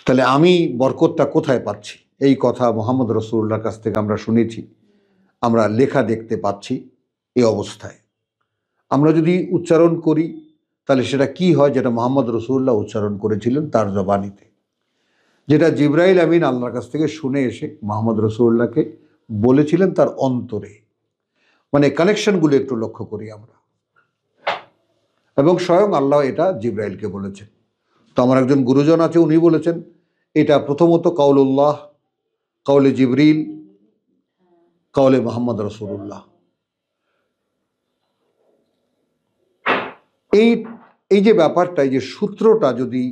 তাহলে আমি বরকতটা কোথায় পাচ্ছি? এই কথা মুহাম্মদ রাসূলুল্লাহর কাছ থেকে আমরা শুনেছি, আমরা লেখা দেখতে পাচ্ছি। এই অবস্থায় আমরা যদি উচ্চারণ করি তাহলে সেটা কি হয়? যেটা মুহাম্মদ রাসূলুল্লাহ উচ্চারণ করেছিলেন তার জবানিতে, যেটা জিবরাইল আমিন আল্লাহর কাছ থেকে শুনে এসে মুহাম্মদ রাসূলুল্লাহকে বলেছিলেন তার অন্তরে। মানে কানেকশনগুলো একটু লক্ষ্য করি আমরা, এবং স্বয়ং আল্লাহ এটা জিবরাইলকে বলেছেন। তো আমার একজন গুরুজন আছে, উনি বলেছেন এটা প্রথমত কাউলুল্লাহ, কাউলে জিবরিল, কাউলে মুহাম্মদ রাসূলুল্লাহ। এই যে ব্যাপারটা, এই যে সূত্রটা যদি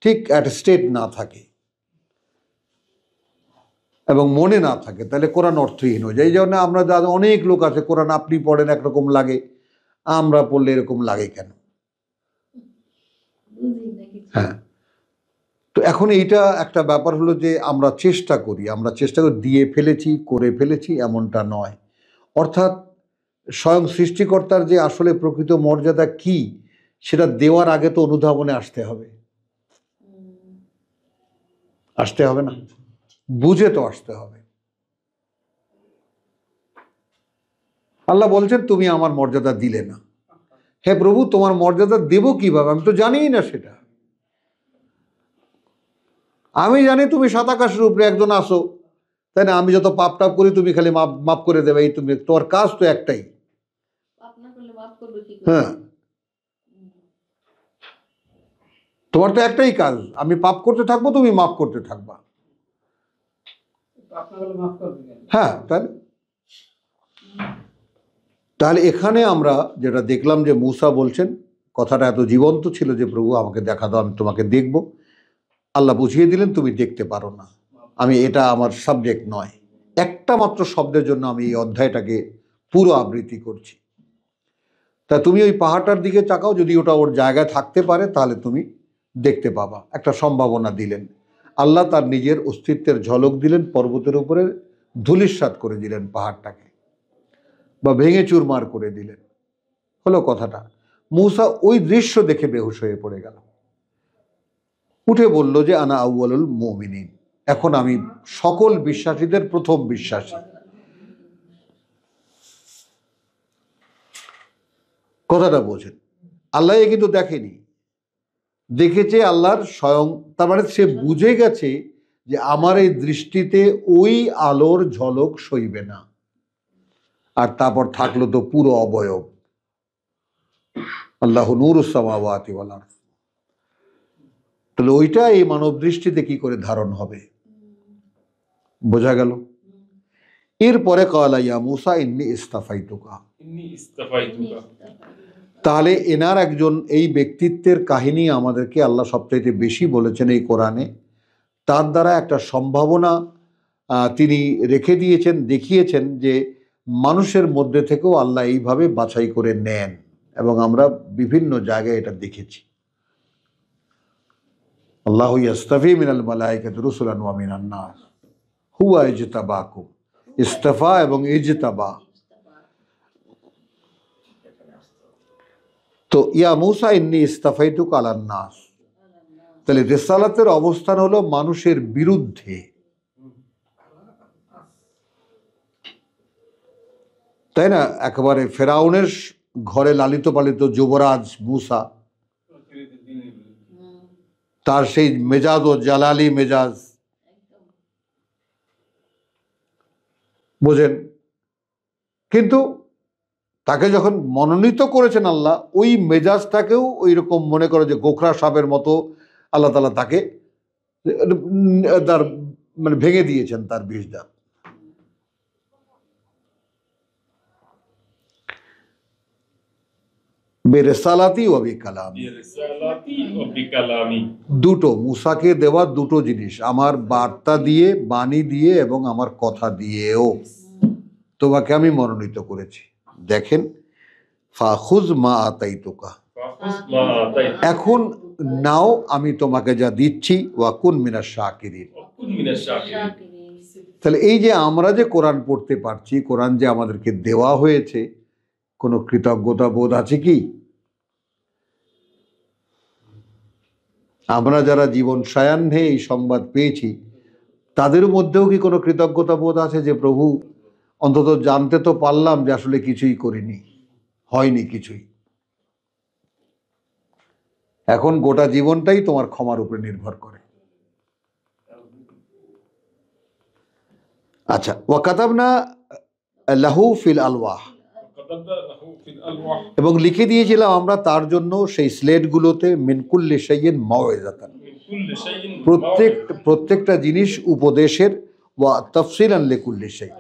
ঠিক অ্যাট স্টেট না থাকে এবং মনে না থাকে, তাহলে কোরআন অর্থহীন হয়ে যায়। এই জন্য আমরা অনেক লোক আছে, কোরআন আপনি পড়েন একরকম লাগে, আমরা পড়লে এরকম লাগে কেন? হ্যাঁ, তো এখন এইটা একটা ব্যাপার হলো যে আমরা চেষ্টা করি দিয়ে ফেলেছি, করে ফেলেছি, এমনটা নয়। অর্থাৎ স্বয়ং সৃষ্টিকর্তার যে আসলে প্রকৃত মর্যাদা কি, সেটা দেওয়ার আগে তো অনুধাবনে আসতে হবে না, বুঝে তো আসতে হবে। আল্লাহ বলছেন তুমি আমার মর্যাদা দিলে না। হে প্রভু, তোমার মর্যাদা দেব কিভাবে? আমি তো জানিই না সেটা। আমি জানি তুমি সাত আকাশের উপরে একজন আসো, তাই না? আমি যত পাপ টাপ করি তুমি খালি মাফ করে দেবে, এই তুমি, তোমার কাজ তো একটাই। হ্যাঁ, তোমার তো একটাই কাজ, আমি পাপ করতে থাকবো, তুমি মাফ করতে থাকবা। হ্যাঁ, তাহলে এখানে আমরা যেটা দেখলাম যে মূসা বলছেন, কথাটা এত জীবন্ত ছিল যে প্রভু আমাকে দেখা দাও, আমি তোমাকে দেখব। আল্লাহ বুঝিয়ে দিলেন তুমি দেখতে পারো না, এটা আমার সাবজেক্ট নয়। একটা মাত্র শব্দের জন্য আমি এই অধ্যায়টাকে পুরো আবৃত্তি করছি। তা তুমি ওই পাহাড়টার দিকে তাকাও, যদি ওটা ওর জায়গায় থাকতে পারে তাহলে তুমি দেখতে পাবা। একটা সম্ভাবনা দিলেন আল্লাহ, তার নিজের অস্তিত্বের ঝলক দিলেন, পর্বতের উপরে ধূলিসাৎ করে দিলেন পাহাড়টাকে, বা ভেঙে চুরমার করে দিলেন। হলো কথাটা। মূসা ওই দৃশ্য দেখে বেহুশ হয়ে পড়ে গেল, উঠে বলল যে আনা আউয়ালুল মুমিনিন, এখন আমি সকল বিশ্বাসীদের প্রথম বিশ্বাসী। কথাটা বোঝেন, আল্লাহ কিন্তু দেখেনি, দেখেছে আল্লাহর স্বয়ং। তার মানে সে বুঝে গেছে যে আমার এই দৃষ্টিতে ওই আলোর ঝলক সইবে না। আর তারপর থাকলো তো পুরো অবয়ব। আল্লাহু নূরুস সামাওয়াতি ওয়াল আরদ, তাহলে ওইটা এই মানব দৃষ্টিতে কি করে ধারণ হবে, বোঝা গেল? এরপরে ক্বালা ইয়া মূসা ইন্নী ইসতাফাইতুকা। তাহলে এনার একজন এই ব্যক্তিত্বের কাহিনী আমাদেরকে আল্লাহ সবচাইতে বেশি বলেছেন এই কোরআনে। তার দ্বারা একটা সম্ভাবনা তিনি রেখে দিয়েছেন, দেখিয়েছেন যে মানুষের মধ্যে থেকেও আল্লাহ এইভাবে বাছাই করে নেন, এবং আমরা বিভিন্ন জায়গায় এটা দেখেছি। আল্লাহু ইয়াস্তাফি মিনাল মালাইকাতি রুসুলান ওয়া মিনান নাস হুয়া ইজতাবাকুম। ইস্তাফা এবং ইজতাবা। তো ইয়া মূসা ইন্নী ইস্তাফাইতুকা আলান নাস, তাহলে রিসালাতের অবস্থান হলো মানুষের বিরুদ্ধে, তাই না? একেবারে ফেরাউনের ঘরে লালিত পালিত যুবরাজ মূসা, তার সেই মেজাজ ও জালালি মেজাজ, বোঝেন? কিন্তু তাকে যখন মনোনীত করেছেন আল্লাহ, ওই মেজাজটাকেও ওই রকম মনে করে যে গোখরা সাপের মতো আল্লাহ তাআলা তাকে তার মানে ভেঙে দিয়েছেন তার বিষ দাঁত। বেরেসালাতি ও বিকালামি, দুটো মূসাকে দেওয়া দুটো জিনিস, আমার বার্তা দিয়ে, বাণী দিয়ে এবং আমার কথা দিয়েও তোমাকে আমি মনোনীত করেছি। দেখেন, ফাখুজ মা আতাইতুকা, এখন নাও আমি তোমাকে যা দিচ্ছি, ওয়াকুন মিনাশ শাকিরিন। তাহলে এই যে আমরা যে কোরআন পড়তে পারছি, কোরআন যে আমাদেরকে দেওয়া হয়েছে, কোনো কৃতজ্ঞতা বোধ আছে কি? আমরা যারা জীবন সায়াহ্নে এই সংবাদ পেয়েছি, তাদের মধ্যেও কি কোনো কৃতজ্ঞতা বোধ আছে যে প্রভু অন্তত জানতে তো পারলাম যে আসলে কিছুই করিনি, হয়নি কিছুই। এখন গোটা জীবনটাই তোমার ক্ষমার উপরে নির্ভর করে। আচ্ছা, ওয়া কাতাবনা লাহু ফিল আলওয়াহ, এবং লিখে দিয়েছিলাম আমরা তার জন্য সেই স্লেটগুলোতে মিন কুল্লি শাইইন মাউইযাতান, প্রত্যেকটা জিনিস উপদেশের, ওয়া তাফসীলান লিকুল্লি শাই,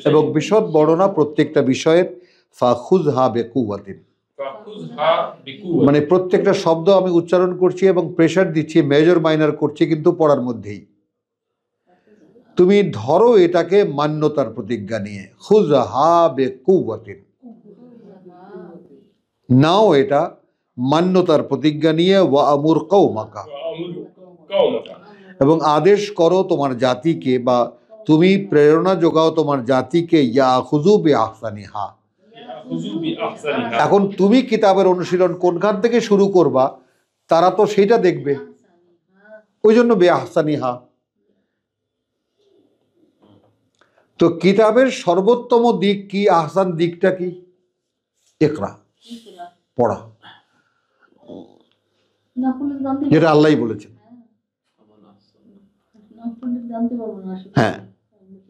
এবং বিশদ বর্ণনা প্রত্যেকটা বিষয়ের। ফাখুযহা বিকুওয়াতিন, মানে প্রত্যেকটা শব্দ আমি উচ্চারণ করছি এবং প্রেশার দিচ্ছি, মেজর মাইনর করছি, কিন্তু পড়ার মধ্যেই। তুমি ধরো এটাকে মান্যতার প্রতিজ্ঞা নিয়ে, খুযহা বিকুওয়াতিন, নাও এটা মান্যতার প্রতিজ্ঞা নিয়ে। ওয়া আমুর কওমাকা, এবং আদেশ করো তোমার জাতিকে, বা তুমি প্রেরণা যোগাও তোমার জাতিকে, ইয়াখুযু বিআহসানিহা। এখন তুমি কিতাবের অনুশীলন কোনখান থেকে শুরু করবা, তারা তো সেটা দেখবে, ওই জন্য বিআহসানিহা। তো কিতাবের সর্বোত্তম দিক কি, আহসান দিকটা কি? ইকরা, পড়া, যেটা আল্লাহই বলেছেন। হ্যাঁ,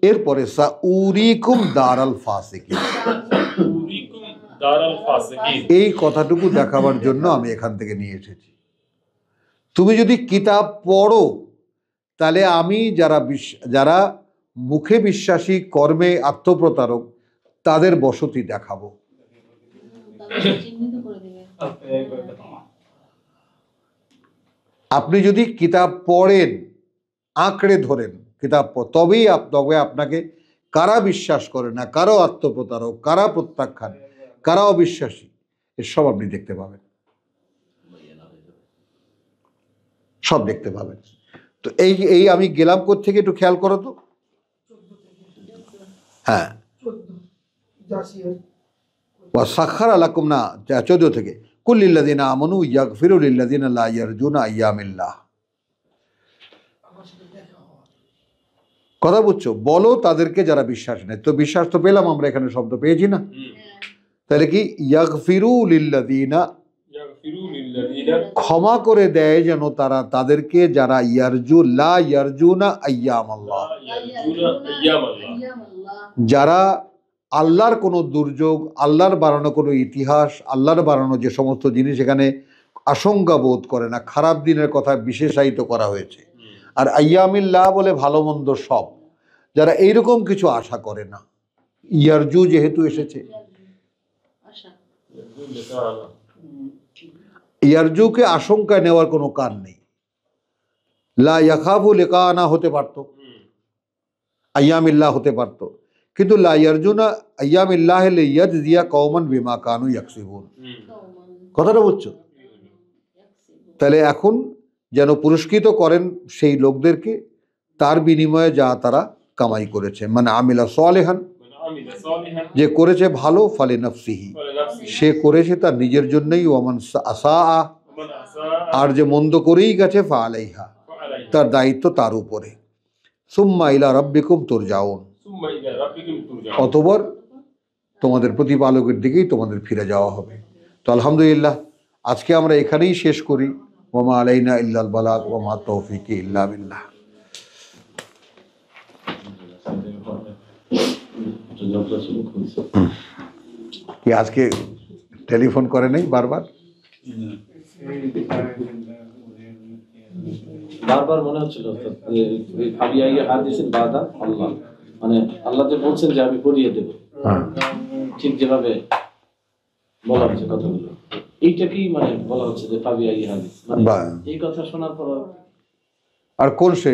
এরপরে সাউরিকুম দারাল ফাসিকিন, এই কথাটুকু দেখাবার জন্য আমি এখান থেকে নিয়ে এসেছি। তুমি যদি কিতাব পড়ো, তাহলে আমি যারা মুখে বিশ্বাসী, কর্মে আত্মপ্রতারক, তাদের বসতি দেখাবো। আপনি যদি কিতাব পড়েন, আঁকড়ে ধরেন কিতাব, তবেই আপনাকে কারা বিশ্বাস করে না, কারো আত্মপ্রতারক, কারা প্রত্যাখ্যান, কারা অবিশ্বাসী, এসব আপনি দেখতে পাবেন, সব দেখতে পাবেন। তো এই আমি গেলাম কোত্থেকে, একটু খেয়াল করো তো। হ্যাঁ, ওয়া সাখারা লাকুম, না 14 থেকে, কুল লিল্লাযিনা আমানু ইয়াগফিরু লিল্লাযিনা লা ইয়ারজুনা আইয়ামিল্লাহ। কথা বুঝছো? বলো তাদেরকে যারা বিশ্বাস নেই। তো বিশ্বাস তো পেলাম আমরা, এখানে শব্দ পেয়েছি না? তাহলে কি ইয়াগফিরু লিল্লাযিনা, ক্ষমা করে দেয় যেন তারা তাদেরকে যারা লা ইয়ারজুনা আইয়ামাল্লাহ, যারা আল্লাহর কোনো দুর্যোগ, আল্লাহর বানানো কোনো ইতিহাস, আল্লাহর বানানো যে সমস্ত জিনিস এখানে আশঙ্কা বোধ করে না, খারাপ দিনের কথা বিশেষায়িত করা হয়েছে। আর আইয়ামিল্লাহ বলে ভালো মন্দ সব, যারা এইরকম কিছু আশা করে না, ইয়ারজু যেহেতু এসেছে, আশা ইয়ারজুকে আশঙ্কায় নেওয়ার কোনো কারণ নেই। লা ইয়াখাফু লিকানা হতে পারত, আইয়ামিল্লাহ হতে পারত, কিন্তু লা ইয়ারজুনা আইয়ামিল্লাহ লিয়াজজিয়া কওমান বিমা কানু ইয়াকসিবুন। কথাটা বুঝছো? তাহলে এখন যেন পুরস্কৃত করেন সেই লোকদেরকে তার বিনিময়ে যা তারা কামাই করেছে। মানে আমিলা সালেহান, যে করেছে ভালো, ফালে নাফসিহি, সে করেছে তার নিজের জন্যই, ওয়ামান আসা, আর যে মন্দ করেই গেছে, ফা আলাইহা, তার দায়িত্ব তার উপরে। সুম্মা ইলা রাব্বিকুম তুরজাউন, অতঃপর তোমাদের প্রতিপালকের দিকেই তোমাদের ফিরে যাওয়া হবে। তো আলহামদুলিল্লাহ, আজকে আমরা এখানেই শেষ করি। ওয়া মা আলাইনা ইল্লাল বালাগ ওয়া মা তাওফীকি ইল্লা বিল্লাহ। কি আজকে টেলিফোন করে নেই বারবার? বারবার মনে হচ্ছিল মানে আল্লাহ যে বলছেন যে আমি পড়িয়ে দেব, ঠিক যেভাবে বলা হচ্ছে কথাগুলো, এইটাকেই মানে বলা হচ্ছে যে ফাবিয়াই হাদিস, মানে এই কথা শোনার পর আর কোন সে